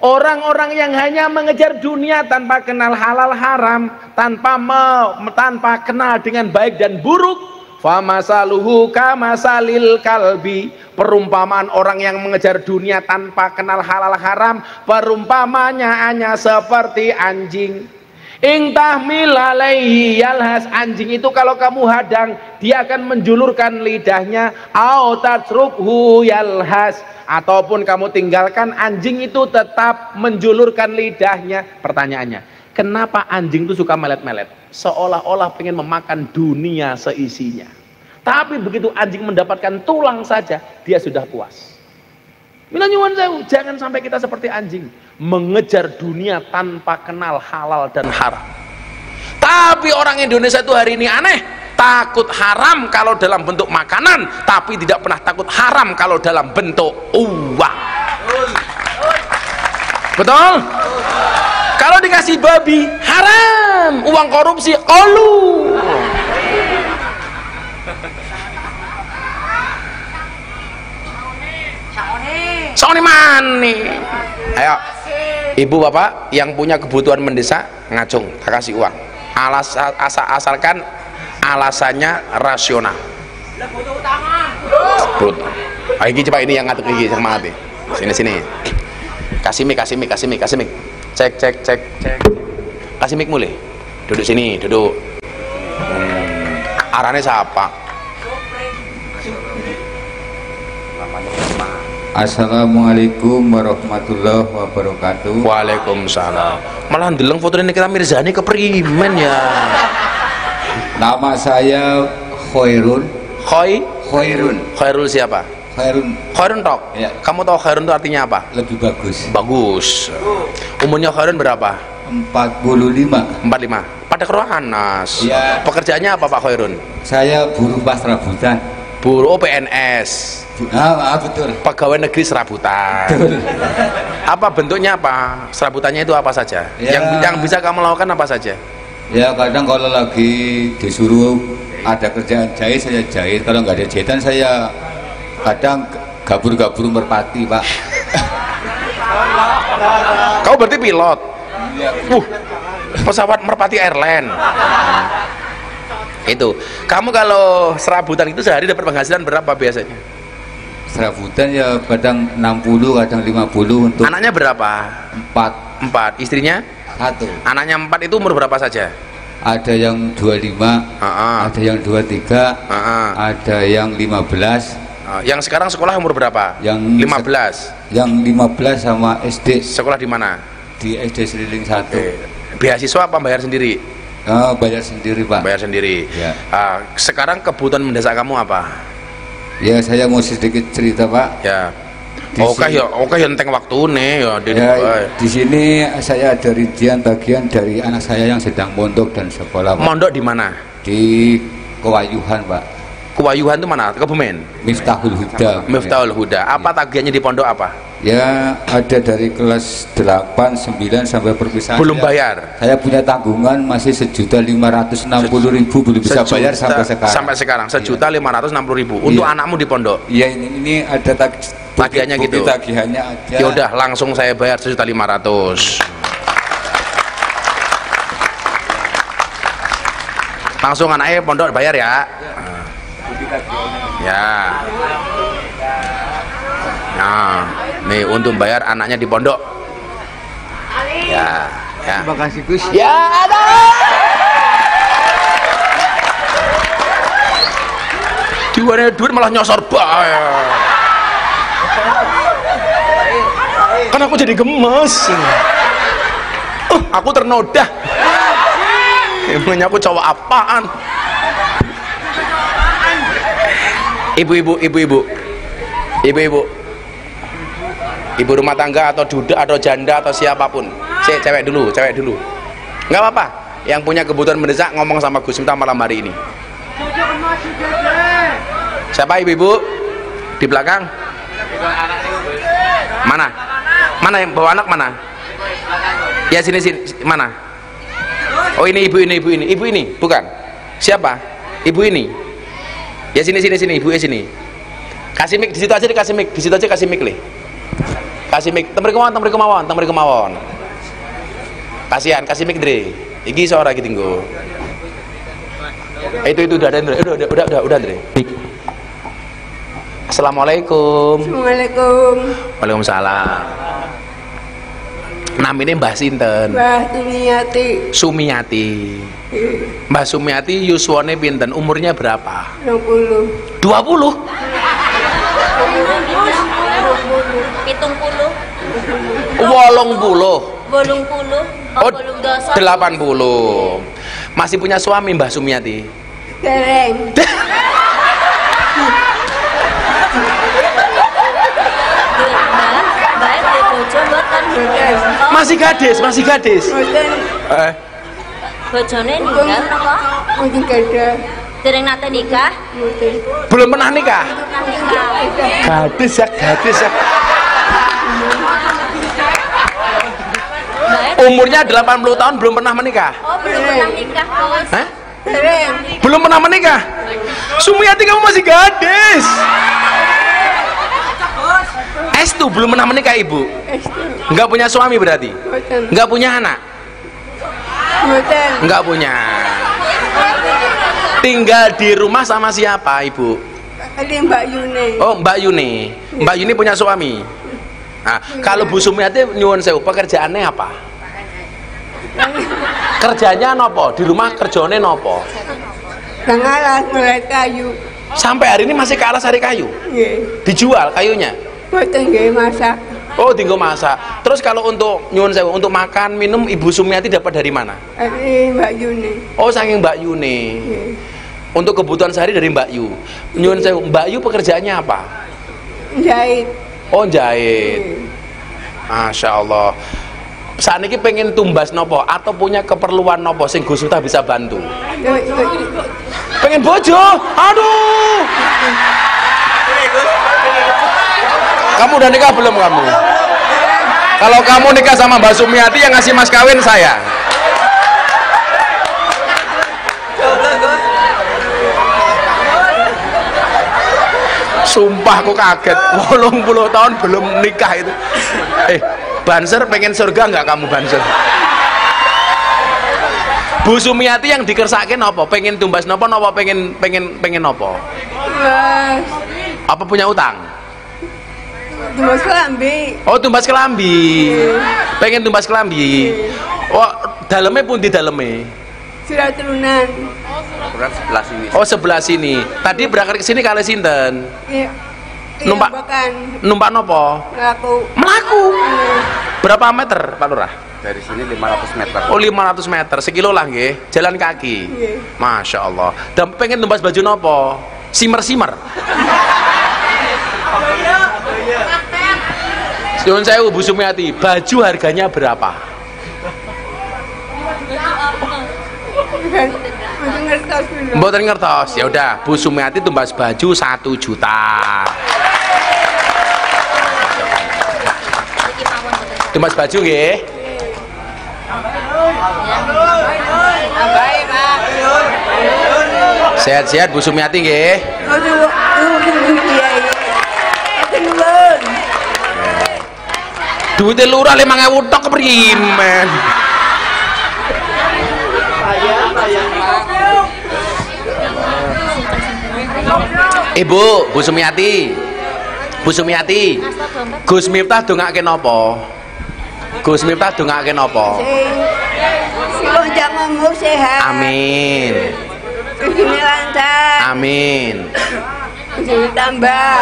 Orang-orang yang hanya mengejar dunia tanpa kenal halal haram, tanpa kenal dengan baik dan buruk, famasaluhu kamasalil kalbi. Perumpamaan orang yang mengejar dunia tanpa kenal halal haram, perumpamanya hanya seperti anjing. Ing tahmil alaihi yalhas. Anjing itu kalau kamu hadang, dia akan menjulurkan lidahnya. Au tatrukhu yalhas. Ataupun kamu tinggalkan, anjing itu tetap menjulurkan lidahnya. Pertanyaannya, kenapa anjing itu suka melet-melet? Seolah-olah pengen memakan dunia seisinya. Tapi begitu anjing mendapatkan tulang saja, dia sudah puas. Mina nyuwun sewu, jangan sampai kita seperti anjing, mengejar dunia tanpa kenal halal dan haram. Tapi orang Indonesia itu hari ini aneh, takut haram kalau dalam bentuk makanan, tapi tidak pernah takut haram kalau dalam bentuk uang. Betul? Kalau dikasih babi, haram. Uang korupsi, kolu. Soalnya mani. Ayo, ibu bapak yang punya kebutuhan mendesak, ngacung, tak kasih uang. Asalkan alasannya rasional. Ayo coba ini yang ngatur gigi semangat. Sini. Kasih mic. Cek. Kasih mic mulai. Duduk sini, duduk. Arahnya siapa? Assalamualaikum warahmatullahi wabarakatuh. Waalaikumsalam. Malah ndeleng foto Nikita Mirzani keprimen ya. Nama saya Khairun. Khairul siapa? Khairun tok. Ya. Kamu tahu Khairun itu artinya apa? Lebih bagus. Bagus. Umurnya Khairun berapa? 45. 45. Pada Anas. Ya. Pekerjaannya apa Pak Khairun? Saya buruh serabutan. Buruh PNS. Betul. Pegawai negeri serabutan. Betul. Apa bentuknya apa? Serabutannya itu apa saja? Ya. Yang bisa kamu lakukan apa saja? Ya kadang kalau lagi disuruh ada kerjaan jahit, saya jahit. Kalau nggak ada jahitan, saya kadang gabur-gabur merpati, Pak. Kau berarti pilot? Ya. Pesawat Merpati Airline. Itu. Kamu kalau serabutan itu sehari dapat penghasilan berapa biasanya? Serabutan ya kadang 60, kadang 50 untuk. Anaknya berapa? 4. Istrinya? 1. Anaknya 4 itu umur berapa saja? Ada yang 25, ada yang 23, ada yang 15. Yang sekarang sekolah umur berapa? Yang 15. Yang 15 sama SD. Sekolah di mana? Di SD Seliling 1. Beasiswa apa bayar sendiri? Bayar sendiri, Pak. Bayar sendiri. Ya. Sekarang kebutuhan mendesak kamu apa? Ya, saya mau sedikit cerita, Pak. Ya. Di Oke, enteng waktu nih ya. Di sini saya ada rincian bagian dari anak saya yang sedang mondok dan sekolah, Pak. Mondok di mana? Di Kewayuhan, Pak. Kewayuhan itu mana? Kebumen? Miftahul Huda. Miftahul Huda. Apa tagihannya di pondok apa? Ya, ada dari kelas 8, 9 sampai perpisahan. Belum bayar? Saya punya tanggungan masih 1.560.000 belum bisa bayar sampai sekarang. Sampai sekarang 1.560.000 untuk anakmu di pondok. Iya, ini ada tagihannya gitu. Tagihannya ada. Ya udah, langsung saya bayar 1.500.000. Langsung anaknya pondok bayar ya. Ya. Nah, nih untuk bayar anaknya di pondok. Ya, ya. Terima kasih Gus. Ya ada. Diwane duit malah nyosor bae. Kan aku jadi gemes. Aku ternoda. Emangnya aku cowok apaan? Ibu-ibu, ibu rumah tangga atau duda atau janda atau siapapun, cewek dulu, nggak apa-apa. Yang punya kebutuhan mendesak ngomong sama Gus Miftah malam hari ini. Siapa ibu-ibu di belakang? Mana? Mana yang bawa anak mana? Ya sini mana? Oh ini ibu ini bukan? Siapa? Ibu ini. Ya sini ibu sini. Kasih mic di situ aja, dikasih mic di situ aja, kasih mic le. Kasih mic, temri kemawon. Kasihan, kasih mic Dre. Iki suara iki tinggo. Itu udah ada Dre. Udah Dre. Assalamualaikum. Assalamualaikum. Waalaikumsalam. Namanya Mbah sinten? Mbah Sumiati. Sumiati. Mbah Sumiati yuswane pinten? Umurnya berapa? 20. 20? 70 Oh, 80. Masih punya suami Mbah Sumiati? Dereng. Masih gadis. Mboten. bojone nikah napa? Mboten gadah. Dereng nate nikah? Mboten. Belum pernah nikah? Gadis ya. Umurnya 80 tahun belum pernah menikah? Oh, belum pernah nikah, Bos. Hah? Dereng. Belum pernah menikah? Sumiati kamu masih gadis. Estu belum pernah menikah ibu? Estu. Enggak punya suami berarti? Mboten. Enggak punya anak? Mboten. Enggak punya. Tinggal di rumah sama siapa ibu? Ada Mbak Yuni. Oh Mbak Yuni. Mbak Yuni punya suami. Nah, kalau Bu Sumiati nyuwun sewu, pekerjaannya apa? Kerjanya nopo? Di rumah kerjane nopo? Nang alas ngeliat kayu. Sampai hari ini masih ke alas hari kayu? Nggih. Dijual kayunya? Mboten nggih masak. Oh, tinggal masak. Terus kalau untuk nyuwun sewu, untuk makan minum Ibu Sumiati dapat dari mana? Ada Mbak Yuni. Oh, saking Mbak Yuni. Nggih. Untuk kebutuhan sehari dari Mbak Yu. Nyuwun sewu, Mbak Yu pekerjaannya apa? Jahit. Oh, jahit. Masya Allah. Saat ini pengen tumbas nopo atau punya keperluan nopo sing Gus Miftah bisa bantu? Pengen bojo? Aduh. Kamu udah nikah belum kamu? Kalau kamu nikah sama Mbak Sumiati yang ngasih mas kawin saya. Sumpah aku kaget, 80 tahun belum nikah itu. Banser pengen surga nggak kamu Banser? Bu Sumiati yang dikersake nopo? Pengen tumbas nopo? Nopo pengen nopo? Mas. Apa punya utang? Tumbas kelambi. Oh tumbas kelambi. Pengen tumbas kelambi. Oh dalamnya pun di dalamnya. Surat turunan. Ukuran sebelah sini. Oh sebelah sini. Tadi berangkat ke sini kali sinten? Iya. Numpak. Numpak nopo? Melaku. Berapa meter Pak Lurah? Dari sini 500 meter. Oh 500 meter, sekilo lah nggih, jalan kaki. Masya Allah. Dan pengen tumbas baju nopo? Simer. Nyuwun sewu Bu Sumiati, baju harganya berapa? Mboten ngertos. Ya udah, Bu Sumiati tumbas baju 1 juta. Tumbas baju nggih. Sehat-sehat Bu Sumiati nggih. Duitnya lurah 5.000 tok keprimen. Ibu, Bu Sumiati. Bu Sumiati. Asta dompet. Gus Miftah dongake napa? Gus Miftah dongake napa? Si panjang umur sehat. Amin. Rezeki lancar. Amin. Rezeki tambah.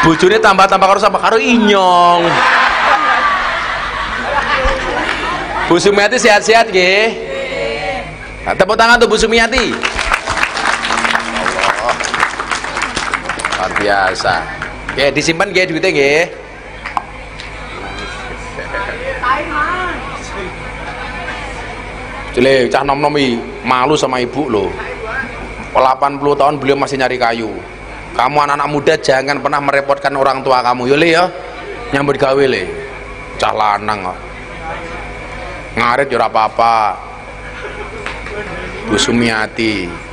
Bojone tambah-tambah karo sapa? Karo inyong. Bu Sumiati sehat-sehat nggih. Nah, tepuk tangan tuh Bu Sumiati. Allah. Luar biasa. Oke, disimpan nggih duitnya nggih. Cile, cah nom-nomi malu sama ibu loh. 80 tahun beliau masih nyari kayu. Kamu anak-anak muda jangan pernah merepotkan orang tua kamu. Yo le ya. Nyambut gawe le. Cah lanang kok. Ngarit yo ora apa-apa. Bu Sumiati.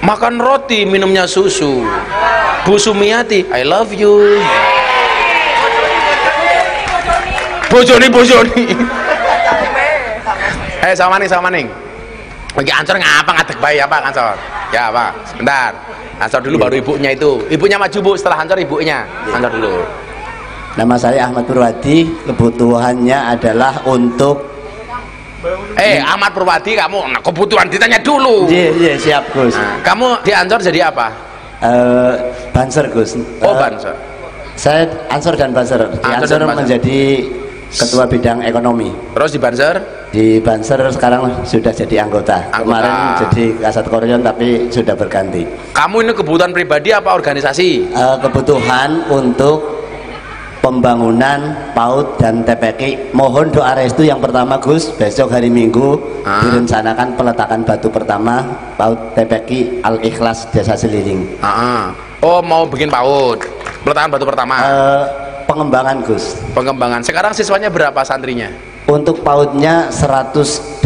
Makan roti, minumnya susu. Bu Sumiati, I love you. Bojoni. Sama ning. Lagi Ansor ngapa ngadeg bayi apa Ansor? Ya Pak, sebentar. Ansor dulu baru ibunya itu. Ibunya maju Bu, setelah Ansor ibunya. Ansor dulu. Nama saya Ahmad Purwadi, kebutuhannya adalah untuk Ahmad Purwadi, kamu kebutuhan ditanya dulu. Iya, siap Gus. Nah, kamu di Ansor jadi apa? Banser Gus. Banser. Saya Ansor dan Banser. Di Ansor Ansor dan Banser. menjadi ketua bidang ekonomi. Terus di Banser? Di Banser sekarang sudah jadi anggota. Kemarin jadi Kasat Koryon tapi sudah berganti. Kamu ini kebutuhan pribadi apa organisasi? Kebutuhan untuk pembangunan PAUD dan TPK. Mohon doa restu yang pertama Gus, besok hari Minggu direncanakan peletakan batu pertama PAUD TPK Al-Ikhlas Desa Seliling. Oh, mau bikin PAUD. Peletakan batu pertama. Pengembangan Gus. Pengembangan. Sekarang siswanya berapa santrinya? Untuk PAUD-nya 108,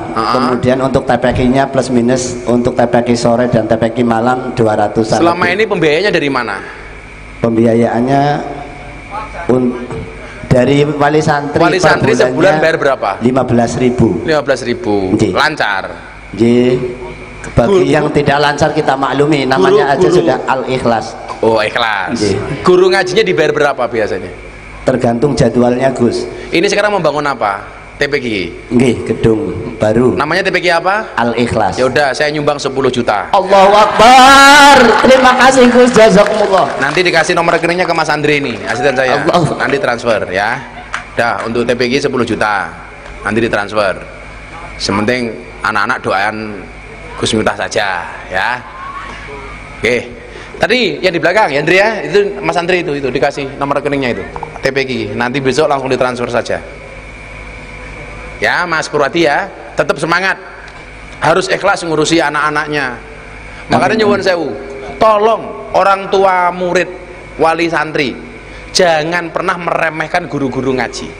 kemudian untuk TPK-nya plus minus untuk TPK sore dan TPK malam 200-an. Selama lebih. ini pembiayanya dari mana? Pembiayaannya dari wali santri. Wali santri sebulan bayar berapa? 15.000. 15.000. Lancar. Bagi yang tidak lancar kita maklumi, namanya aja sudah Al-Ikhlas. Oh, ikhlas. Guru ngajinya dibayar berapa biasanya? Tergantung jadwalnya Gus. Ini sekarang membangun apa? TPG. Nggih, gedung baru. Namanya TPG apa? Al-Ikhlas. Ya udah, saya nyumbang 10 juta. Allahu Akbar. Terima kasih Gus, jazakumullah. Nanti dikasih nomor rekeningnya ke Mas Andre ini, asisten saya. Nanti transfer ya. Dah, untuk TPG 10 juta. Nanti ditransfer. Sementing anak-anak doain Gus Miftah saja ya. Oke. Tadi yang di belakang ya Andre ya, itu Mas Andre itu dikasih nomor rekeningnya itu. TPG. Nanti besok langsung ditransfer saja. Ya, Mas Purwadi ya, tetap semangat. Harus ikhlas ngurusi anak-anaknya. Makanya nyuwun sewu, tolong orang tua murid wali santri jangan pernah meremehkan guru-guru ngaji.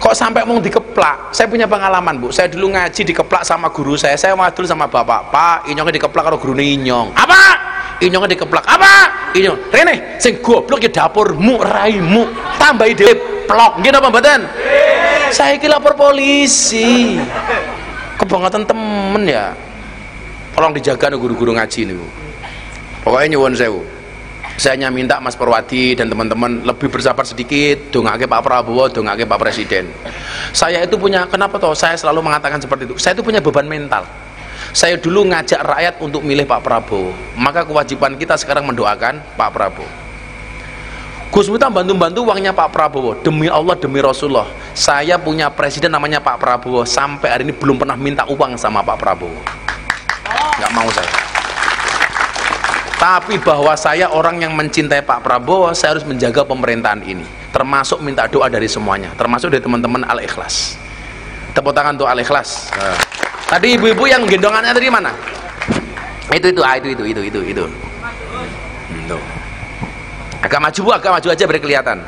Kok sampai mau dikeplak? Saya punya pengalaman Bu, saya dulu ngaji dikeplak sama guru saya wadul sama bapak, Pak inyongnya dikeplak kalau guru inyong. Apa? Inyongnya dikeplak. Apa? Inyong. Rene, sing goblok ya dapurmu, raimu, tambahi dhewe plok. Nggih napa mboten? Saya iki lapor polisi. Kebangetan temen ya. Tolong dijaga nih guru-guru ngaji niku. Pokoknya nyuwun sewu. Saya hanya minta Mas Purwadi dan teman-teman lebih bersabar sedikit, dongake Pak Prabowo, dongake Pak Presiden. Saya itu punya, kenapa toh saya selalu mengatakan seperti itu? Saya itu punya beban mental. Saya dulu ngajak rakyat untuk milih Pak Prabowo, maka kewajiban kita sekarang mendoakan Pak Prabowo. Gus Miftah bantu-bantu uangnya Pak Prabowo. Demi Allah, demi Rasulullah, saya punya presiden namanya Pak Prabowo, sampai hari ini belum pernah minta uang sama Pak Prabowo. Nggak mau saya. Tapi bahwa saya orang yang mencintai Pak Prabowo, saya harus menjaga pemerintahan ini, termasuk minta doa dari semuanya, termasuk dari teman-teman Al-Ikhlas. Tepuk tangan untuk Al-Ikhlas. Tadi ibu-ibu yang gendongannya tadi mana? Itu. Agak maju Bu, agak maju aja biar kelihatan.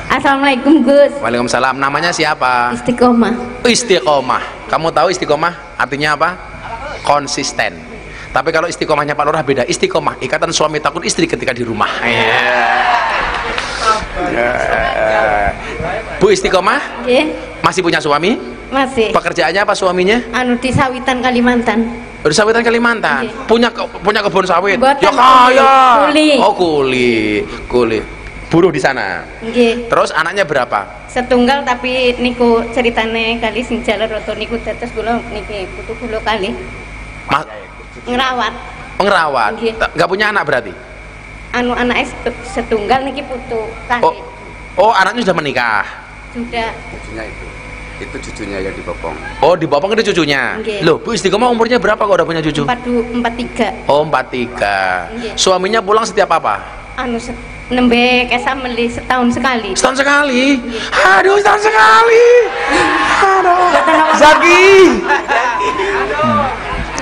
Assalamualaikum Gus. Waalaikumsalam. Namanya siapa? Istiqomah. Istiqomah. Kamu tahu istiqomah artinya apa? Konsisten. Tapi kalau istiqomahnya Pak Lurah beda. Istiqomah, ikatan suami takut istri ketika di rumah. Bu istiqomah? Nggih, Masih punya suami? masih. Pekerjaannya apa suaminya? Anu di Sawitan Kalimantan. Di sawitan Kalimantan. Nggih. Punya kebun sawit. Mboten, Ya kaya. kuli. Oh, kuli. Buruh di sana. Nggih. Terus anaknya berapa? Setunggal tapi niku ceritane kali sing jaler roto niku tetes kula niki putu kula kali Mas, ngerawat. ngerawat. Nggih. Nggak punya anak berarti? Anu anake setunggal niki putu kali. Oh, anaknya sudah menikah. Sudah. Cucunya itu cucunya yang dibopong. Oh, dibopong itu cucunya. Nggih. Loh, Bu Istiqomah umurnya berapa kok udah punya cucu? 43. Oh, 43. Nggih. Suaminya pulang setiap apa? Anu nembe kesa meli setahun sekali. Setahun sekali. Aduh, setahun sekali. Aduh. Zaki.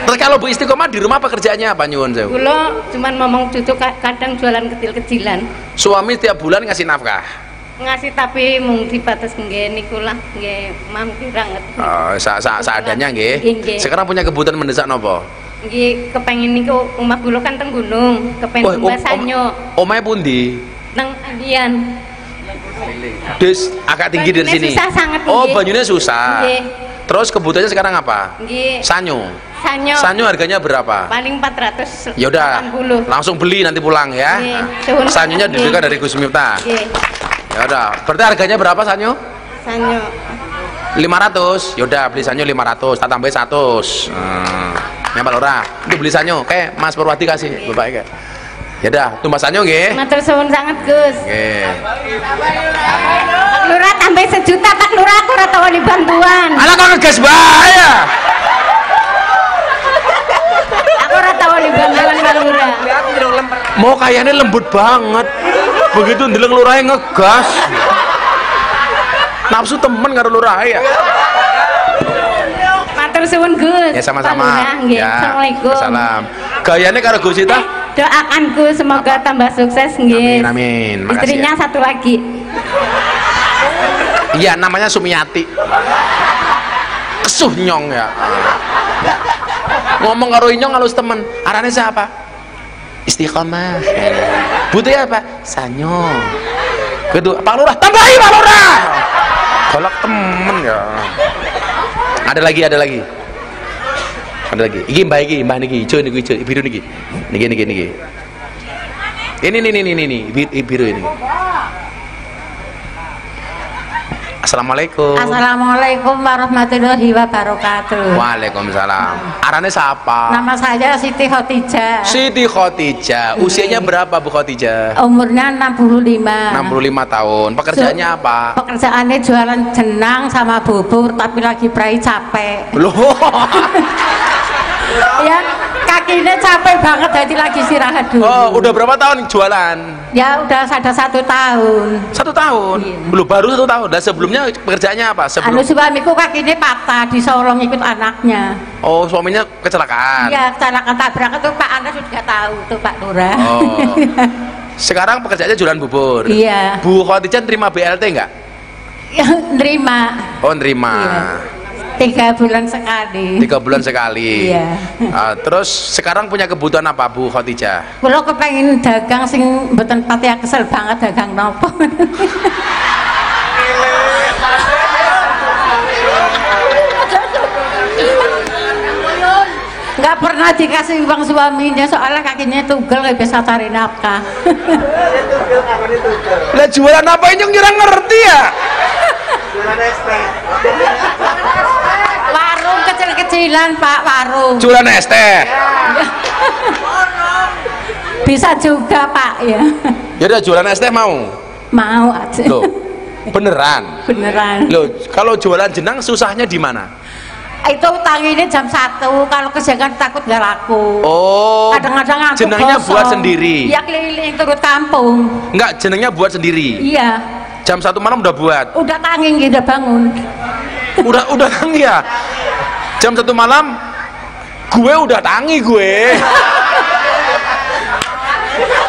Terus kalau Bu Istiqomah di rumah pekerjaannya apa nyuwun sewu? Kula cuman ngomong cucu kadang jualan kecil-kecilan. Suami setiap bulan ngasih nafkah. Ngasih tapi mung dibatas nggih niku lah nggih mampu banget. Oh, seadanya nggih. Nggih. Sekarang punya kebutuhan mendesak nopo? Nggih kepengin niku omah kula kan teng gunung, kepengin tumbas sanyo omahe pundi? nang Andian. Des agak tinggi dari Banyune sini. susah sangat, Oh, nggih. banyunya susah. Nggih. Terus kebutuhannya sekarang apa? Nggih. Sanyo. Sanyo Sanyo harganya berapa? paling 480. Ya udah, langsung beli nanti pulang ya. Nggih. Suwun Sanyonya sangat, dibelikan nggih. dari Gus Miftah. Nggih. Ya udah, berarti harganya berapa sanyo? Sanyo 500. Ya udah, beli sanyo 500, tak tambahin 100. Nyambal ora? Itu beli sanyo, kayak Mas Purwati kasih, Bapak kayak. Ya udah, tumbas sanyo nggih. matur suwun sangat Gus. Nggih. Pak Lurah tambah 1 juta Pak Lurah aku ora tau bantuan. Alah kok ngegas bae ya. Aku ora tau bantuan Pak Lurah. Mau kayaknya lembut banget. Begitu ndeleng lurahe ngegas. Nafsu temen karo lurahe ya. Matur suwun Gus. Ya Pak sama-sama. Lurah, nggih. Ya. Assalamualaikum. Salam. Gayane karo Gus Ita. Doakan Gus semoga tambah sukses nggih. Amin, makasih Istrinya ya. satu lagi. Iya, namanya Sumiati. Kesuh nyong ya. Ngomong karo Inyong halus temen. Arane siapa? Istiqomah. Butuhnya apa? Sanyo. Kedua, Pak Lurah, tambahi Pak Lurah. Golak temen ya. Ada lagi. Ada lagi. Iki mbah niki, ijo biru niki. Niki. Ini biru ini. Assalamualaikum. Assalamualaikum warahmatullahi wabarakatuh. Waalaikumsalam. Arane siapa? Nama saya Siti Khotijah. Siti Khotijah. Usianya berapa Bu Khotijah? Umurnya 65. 65 tahun. Pekerjaannya apa? Pekerjaannya jualan jenang sama bubur, tapi lagi prai capek. Loh. Ya, kakinya capek banget, jadi lagi istirahat dulu. Oh, udah berapa tahun jualan? Ya, udah ada 1 tahun. 1 tahun. Iya. Belum baru 1 tahun. Dan sebelumnya pekerjaannya apa? Anu suamiku kakinya patah, disolong ikut anaknya. Oh, suaminya kecelakaan. Iya, kecelakaan tabrak itu Pak Anda sudah tahu tuh Pak Lurah. Oh. Sekarang pekerjaannya jualan bubur. Iya. Bu Khotijah terima BLT enggak? Ya, nerima. Oh, nerima. Iya. 3 bulan sekali. 3 bulan sekali. Iya. Terus sekarang punya kebutuhan apa Bu Khotijah? Kalau kepengen dagang sing mboten pati kesel banget dagang nopo. Nggak pernah dikasih uang suaminya soalnya kakinya tugel nggak bisa cari nafkah. Lah jualan apa ini yang ngerti ya? Warung kecil-kecilan Pak, warung. Jualan es teh. Bisa juga Pak ya. Ya udah jualan es teh mau. Mau aja. Loh, beneran. Beneran. Loh, kalau jualan jenang susahnya di mana? Itu utanginnya jam 1, kalau kejagaan takut nggak laku. Oh, Kadang-kadang ngantuk jenangnya kosong. buat sendiri. Iya, keliling turut kampung. Enggak, jenangnya buat sendiri. Iya, Jam 1 malam udah buat. udah tanging udah bangun. Udah tangi ya. Jam 1 malam gue udah tangi gue.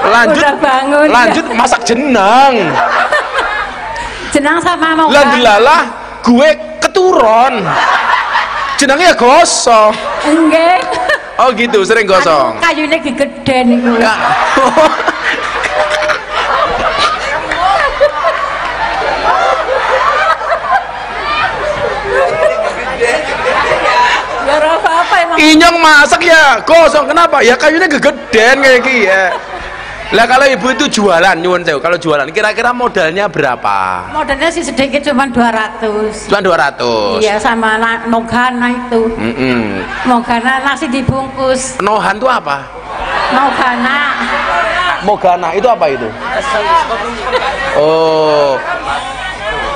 Lanjut Udah bangun. lanjut masak jenang. Jenang sama mau. Lanjut gue keturun. Jenangnya gosong. Enggak. Oh gitu, sering gosong. Kayunya gede niku. Ya. Inyong masak ya gosong, kenapa? Ya kayunya gegeden kayak gini ya. Lah kalau ibu itu jualan, nyuwun sewu, kalau jualan kira-kira modalnya berapa? Modalnya sih sedikit, cuma 200. Cuma 200. Iya, sama nogana itu. Nogana nasi dibungkus. Nohan itu apa? Nogana. Mogana itu apa itu? Oh,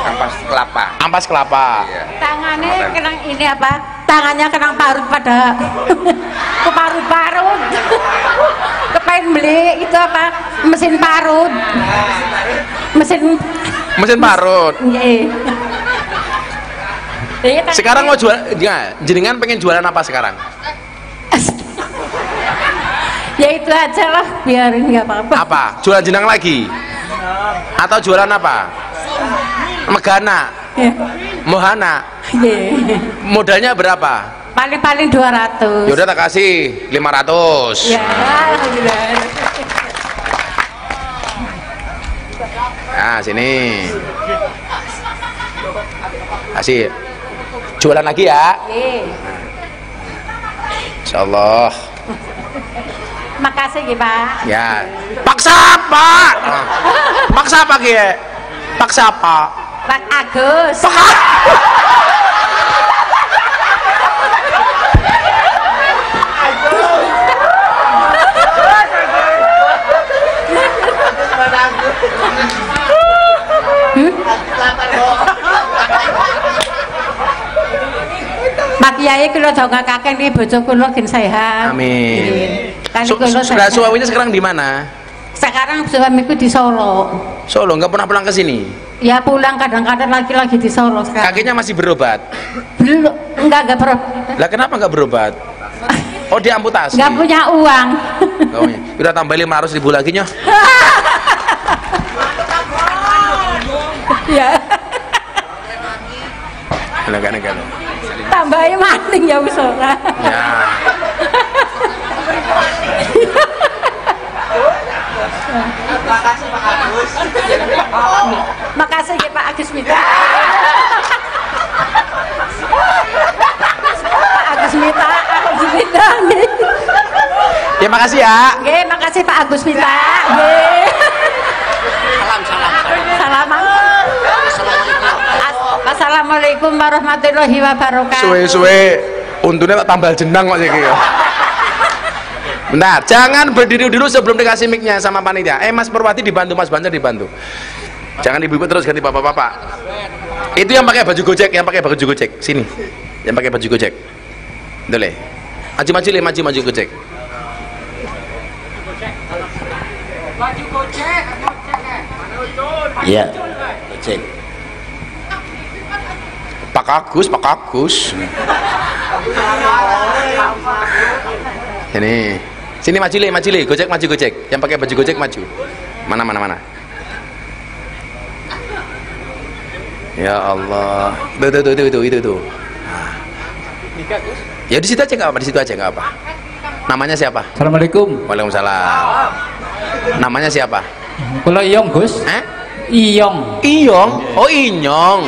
Ampas kelapa. ampas kelapa. Tangannya kena ini apa? Tangannya kena parut pada ke parut-parut. Kepengen beli itu apa? Mesin parut. Mesin parut. Iya. Sekarang mau jual, ya, jenengan pengen jualan apa sekarang? Ya itu aja lah, biarin nggak apa-apa. Apa? Jualan jenang lagi? Atau jualan apa? Megana, Ya. mohana. Iya. Modalnya berapa? Paling-paling 200. Yaudah tak kasih 500. Ya, alhamdulillah. Nah sini. Kasih. Jualan lagi ya. Iya. Insyaallah. Makasih ya Pak. Ya. Paksa Pak. Paksa apa ki? Paksa apa? Pak Agus. Pak Kiai kula dongakaken iki bojo kula gen sehat. Amin. Kan kula Sudah sehat. suaminya sekarang di mana? Sekarang suamiku di Solo. Solo, nggak pernah pulang ke sini. Ya pulang kadang-kadang lagi di Solo sekarang. Kakinya masih berobat. Belum, enggak pernah. Lah kenapa nggak berobat? Oh diamputasi. Enggak punya uang. Oh, ya. Udah tambah 500.000 lagi nyoh. Ya, Enggak. tambahin maning ya wis ora. Ya. Makasih ya Pak Agus Mita. Pak Agus Mita, Agus Mita. Ya makasih ya. Nggih, makasih Pak Agus Mita. Nggih. Salam. Assalamualaikum warahmatullahi wabarakatuh. Suwe-suwe untungnya tak tambal jenang kok iki ya. Bentar, jangan berdiri dulu sebelum dikasih mic-nya sama panitia. Mas Purwati dibantu, Mas Banjar dibantu. Jangan ibu-ibu terus ganti bapak-bapak. Itu yang pakai baju Gojek, Sini. Yang pakai baju Gojek. Boleh. Maju Gojek. Iya, Gojek. Pak Agus. Ini. Sini maju le. Gojek. Yang pakai baju Gojek maju. Mana. Ya Allah. Itu. Nah. Ya di situ aja nggak apa. Namanya siapa? Assalamualaikum. Waalaikumsalam. Namanya siapa? Kula Iyong, Gus. Iyong. Oh Inyong.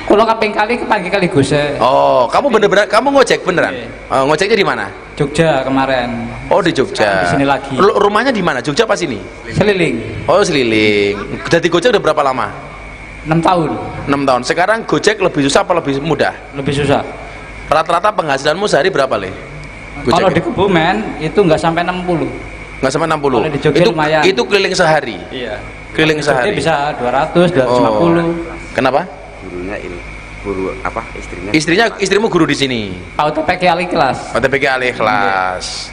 Kula kaping kali kepanggil kali Gus. Oh, kamu bener-bener ngojek beneran? Ngojeknya di mana? Jogja kemarin. Oh di Jogja. Di sini lagi. Rumahnya di mana? Jogja pas ini? Seliling. Oh Seliling. Jadi Gojek udah berapa lama? 6 tahun. 6 tahun. Sekarang Gojek lebih susah apa lebih mudah? Lebih susah. Rata-rata penghasilanmu sehari berapa le? Kalau di Kebumen itu nggak sampai 60. Nggak sampai 60. Kalau di Jogja lumayan. Itu keliling sehari. Iya. Keliling sehari. Bisa 200, 250. Kenapa? Gurunya ini. Guru apa istrinya? Istrimu guru di sini. OTPK Al-Ikhlas. OTPK Al-Ikhlas.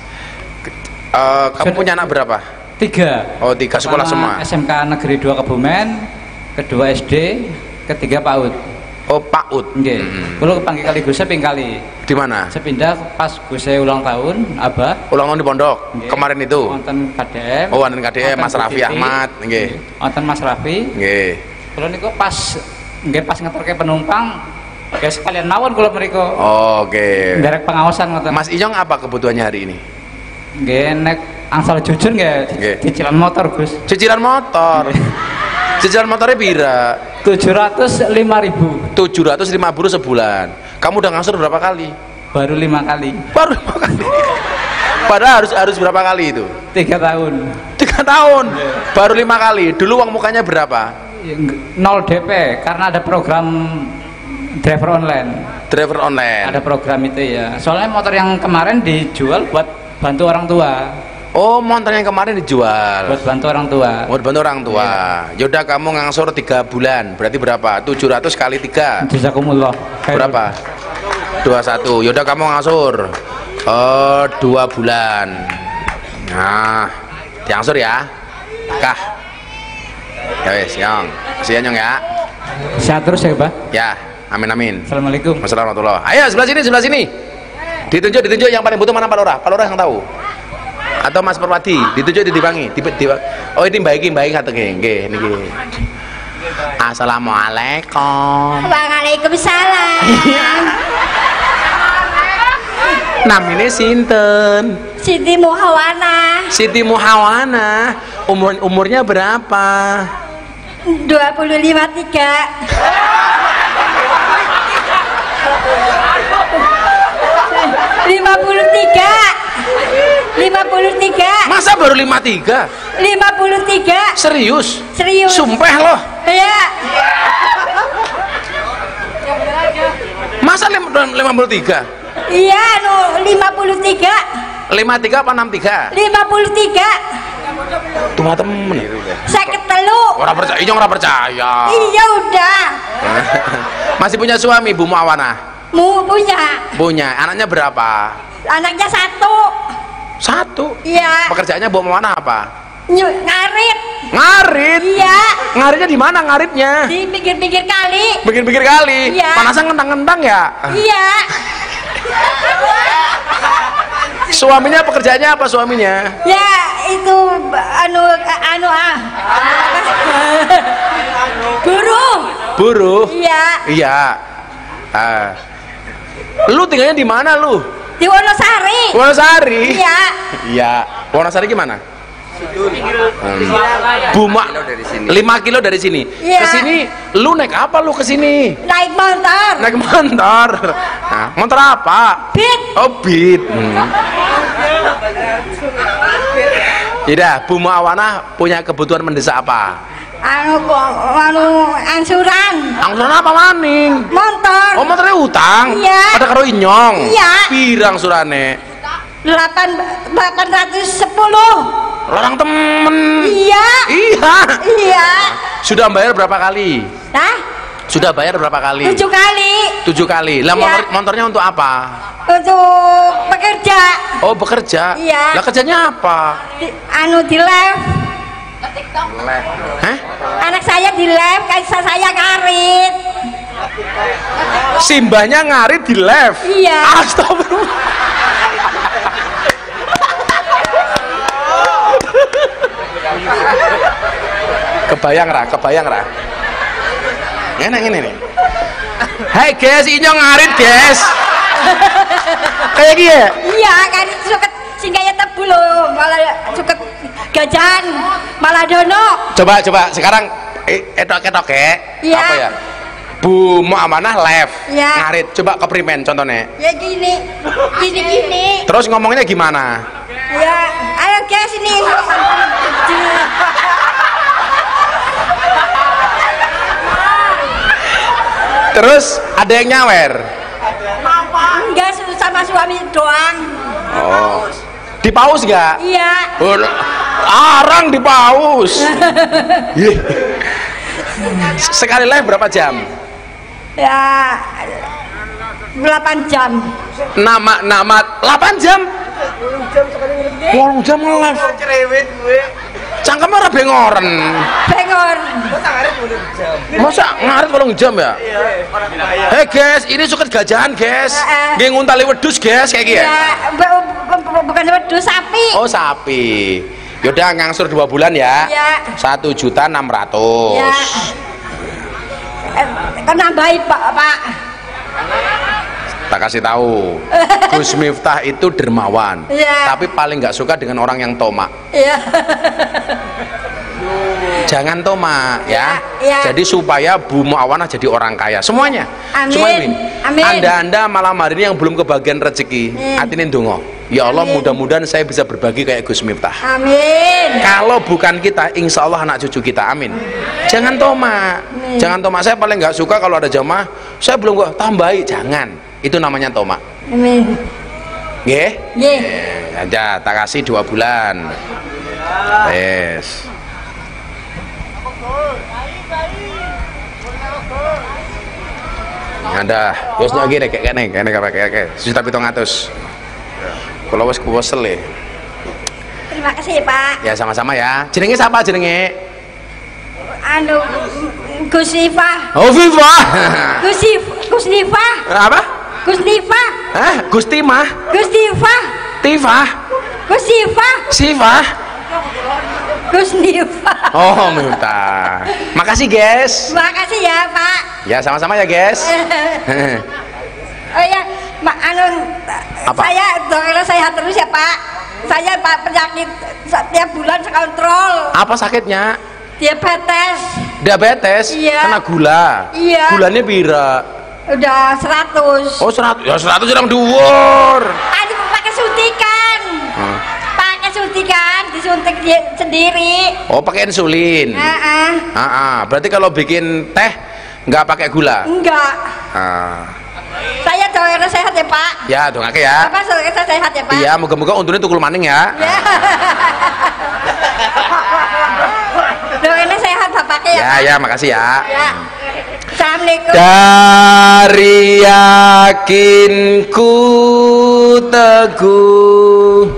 Kamu punya anak berapa? 3. Oh 3 sekolah semua. SMK Negeri 2 Kebumen, kedua SD, ketiga PAUD. Oh PAUD. Nggih. Kulo kepanggil kali Gus ping kali. Di mana? Sepindah pas Gus ulang tahun, Abah. Ulang tahun di pondok. Nggih. Kemarin itu. Wonten KDM. Oh wonten KDM Mas Raffi Ahmad. Nggih. Wonten Mas Raffi. Nggih. Kulo niku pas ngeterke penumpang, guys sekalian mawon kulo mriku. Oh, oke. Derek pengawasan ngoten. Mas Inyong apa kebutuhannya hari ini? Nggih nek angsal jujur nggih cicilan motor, Gus. Cicilan motor. Cicilan motornya pira? 705.000. 750 sebulan. Kamu udah ngangsur berapa kali? Baru 5 kali. Baru 5 kali. Padahal harus berapa kali itu? 3 tahun. 3 tahun. Baru 5 kali. Dulu uang mukanya berapa? 0 DP karena ada program driver online. Driver online. Ada program itu ya. Soalnya motor yang kemarin dijual buat bantu orang tua. Oh, motor yang kemarin dijual Buat bantu orang tua. buat bantu orang tua. Yaudah kamu ngangsur 3 bulan. Berarti berapa? 700 kali 3. Jazakumullah. Berapa? 21. Yaudah kamu ngangsur 2 bulan. Nah, diangsur ya. Kah. Ya wes, Yong. Sian Yong ya. Sehat terus ya, Pak. Ya, amin amin. Assalamualaikum. Wassalamualaikum warahmatullahi. Ayo sebelah sini, sebelah sini. Ditunjuk yang paling butuh mana Pak Lurah? Pak Lurah yang tahu. Atau Mas Perwadi, ditunjuk dibangi. Oh, ini baik kata nggih niki. Assalamualaikum. Waalaikumsalam. Namanya sinten? Siti Muhawana. Siti Muhawana. Umurnya berapa? 53. Masa baru 53? 53. Serius? Serius. Sumpah loh. Iya. Masa 53? Iya, 53. 53 apa 63? 53. Tunggu temen. Saya ketelu. Orang percaya, orang percaya. Iya udah. Masih punya suami Bu Muawana? Punya. Punya. Anaknya berapa? Anaknya 1. Iya. Pekerjaannya Bu Muawana apa? Ngarit. Ngarit? Iya. Ngaritnya di mana ngaritnya? Di pinggir-pinggir kali. Pinggir-pinggir kali? Iya. Panasnya ngentang-ngentang ya? Iya. Suaminya pekerjaannya apa suaminya? Ya itu Buruh. Iya. Iya. Lu tinggalnya di mana lu? Di Wonosari. Wonosari. Iya. Iya. Wonosari gimana? Buma 5 kilo dari sini. Iya. Kesini lu naik apa lu kesini? Naik motor. Naik motor. Nah, motor apa? Beat. Oh, Beat. Tidak, Bu Muawana punya kebutuhan mendesak apa? Angsuran. Angsuran apa maning? Motor. Oh, motornya utang? Iya. Ada karo inyong? Iya. Pirang surane? 810. Orang temen. Iya. Iya. Iya. Sudah bayar berapa kali? Hah? Sudah bayar berapa kali? 7 kali. 7 kali. Lah Iya. motornya untuk apa? Untuk bekerja. Oh, bekerja. Iya. Lah kerjanya apa? Di live. Hah? Anak saya di live, saya ngarit. Simbahnya ngarit di live. Iya. Astagfirullah. Kebayang ra? Enak ini nih. Hai guys, ini ngarit guys. Kayak gini ya? Iya, kan suket singgahnya tebu loh, malah suket gajan, malah dono. Coba sekarang etok Iya. apa ya? Bu Muamanah live Iya. ngarit. Coba keprimen contohnya. Ya gini. Terus ngomongnya gimana? Ya, ayo guys ini. Terus ada yang nyawer. Enggak, sama suami doang. Oh. Dipaus gak? Iya. Oh, arang dipaus. Ih. Sekali live berapa jam? Ya 8 jam. Nama 8 jam? 8 jam live. Cangkem ora bengoren. Bengor. Masa ngarit 8 jam ya? Hei guys, ini suket gajahan guys. Nggih nguntali wedhus guys kayak gini ya? Bukan wedhus, sapi. Oh, sapi. Yaudah ngangsur 2 bulan ya. Iya. 1.600.000. Ya. Kan nambahin Pak. Tak kasih tahu. Gus Miftah itu dermawan. Iya. Tapi paling nggak suka dengan orang yang tomak. Iya. Jangan toma ya. Ya. Jadi supaya Bu Muawanah jadi orang kaya semuanya. Amin. Semuanya. Amin. Anda malam hari ini yang belum kebagian rezeki, atinin dongo. Ya Allah, mudah-mudahan saya bisa berbagi kayak Gus Miftah. Amin. Kalau bukan kita, insya Allah anak cucu kita. Amin. Jangan toma. Jangan toma. Saya paling nggak suka kalau ada jamaah, saya belum kok tambahi. Jangan. Itu namanya toma. Amin. Nggih? Nggih. Aja tak kasih 2 bulan. Yes. Ada, wis lagi nek kene sudah 700. Kalau wis kuwesel ya. Terima kasih Pak. Ya sama-sama ya. Jenenge siapa jenenge? Anu Gus Nifah. Oh Viva. Gus Nifah. Apa? Gus Nifah. Hah? Gusti mah? Gus Nifah. Tifah? Gus Nifah. Sifah? Gus Nifah. Oh minta. Makasih guys. Terima kasih ya Pak. Ya sama-sama ya guys. Oh ya, anu Apa? saya doakan sehat terus ya Pak. Saya Pak penyakit setiap bulan saya kontrol. Apa sakitnya? Diabetes. Diabetes? Iya. Kena gula? Iya. Gulanya pira? Udah 100. Oh 100, ya 100 orang dhuwur. Aduh pakai suntikan. Pakai suntikan, disuntik sendiri. Oh pakai insulin. Berarti kalau bikin teh nggak pakai gula? Enggak. Saya doakan sehat ya Pak. Ya dongake ya. Bapak doakan sehat ya Pak. Iya, moga-moga untungnya tukul maning ya. Doakan sehat Bapaknya ya. Ya, makasih ya. Ya. Assalamualaikum. Dari yakinku teguh,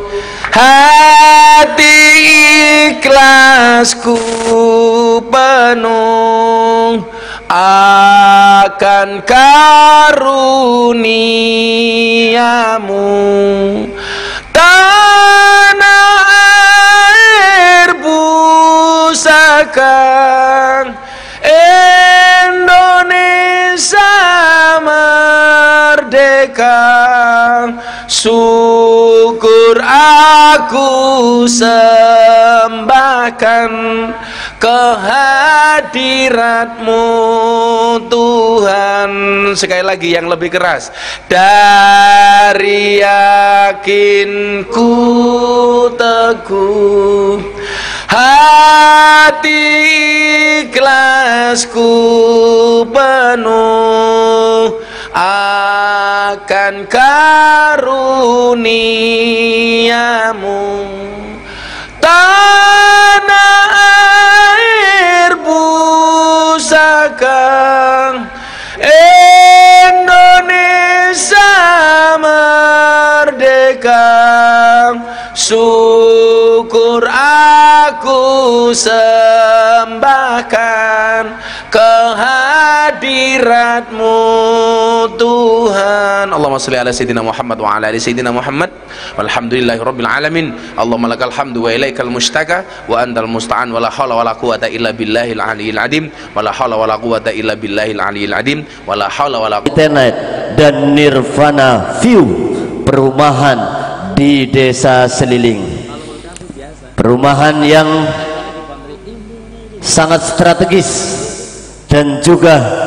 hati ikhlasku penuh akan karuniamu, tanah air pusaka Indonesia merdeka, syukur aku sembahkan kehadiratmu Tuhan. Sekali lagi yang lebih keras. Dari yakinku teguh, hati ikhlasku penuh akan karuniamu, tanah air pusaka Indonesia merdeka, syukur aku sembahkan kehadiratmu Tuhan. Allahumma sholli ala sayyidina Muhammad wa ala ali sayyidina Muhammad walhamdulillahi rabbil alamin. Allahumma lakal hamdu wa ilaikal mustaka wa antal musta'an wa la hawla wa la quwata illa billahil aliyil adim wa la hawla wa la quwata illa billahil aliyil adim wa la hawla wa la internet dan Nirvana View, perumahan di Desa Seliling, perumahan yang sangat strategis dan juga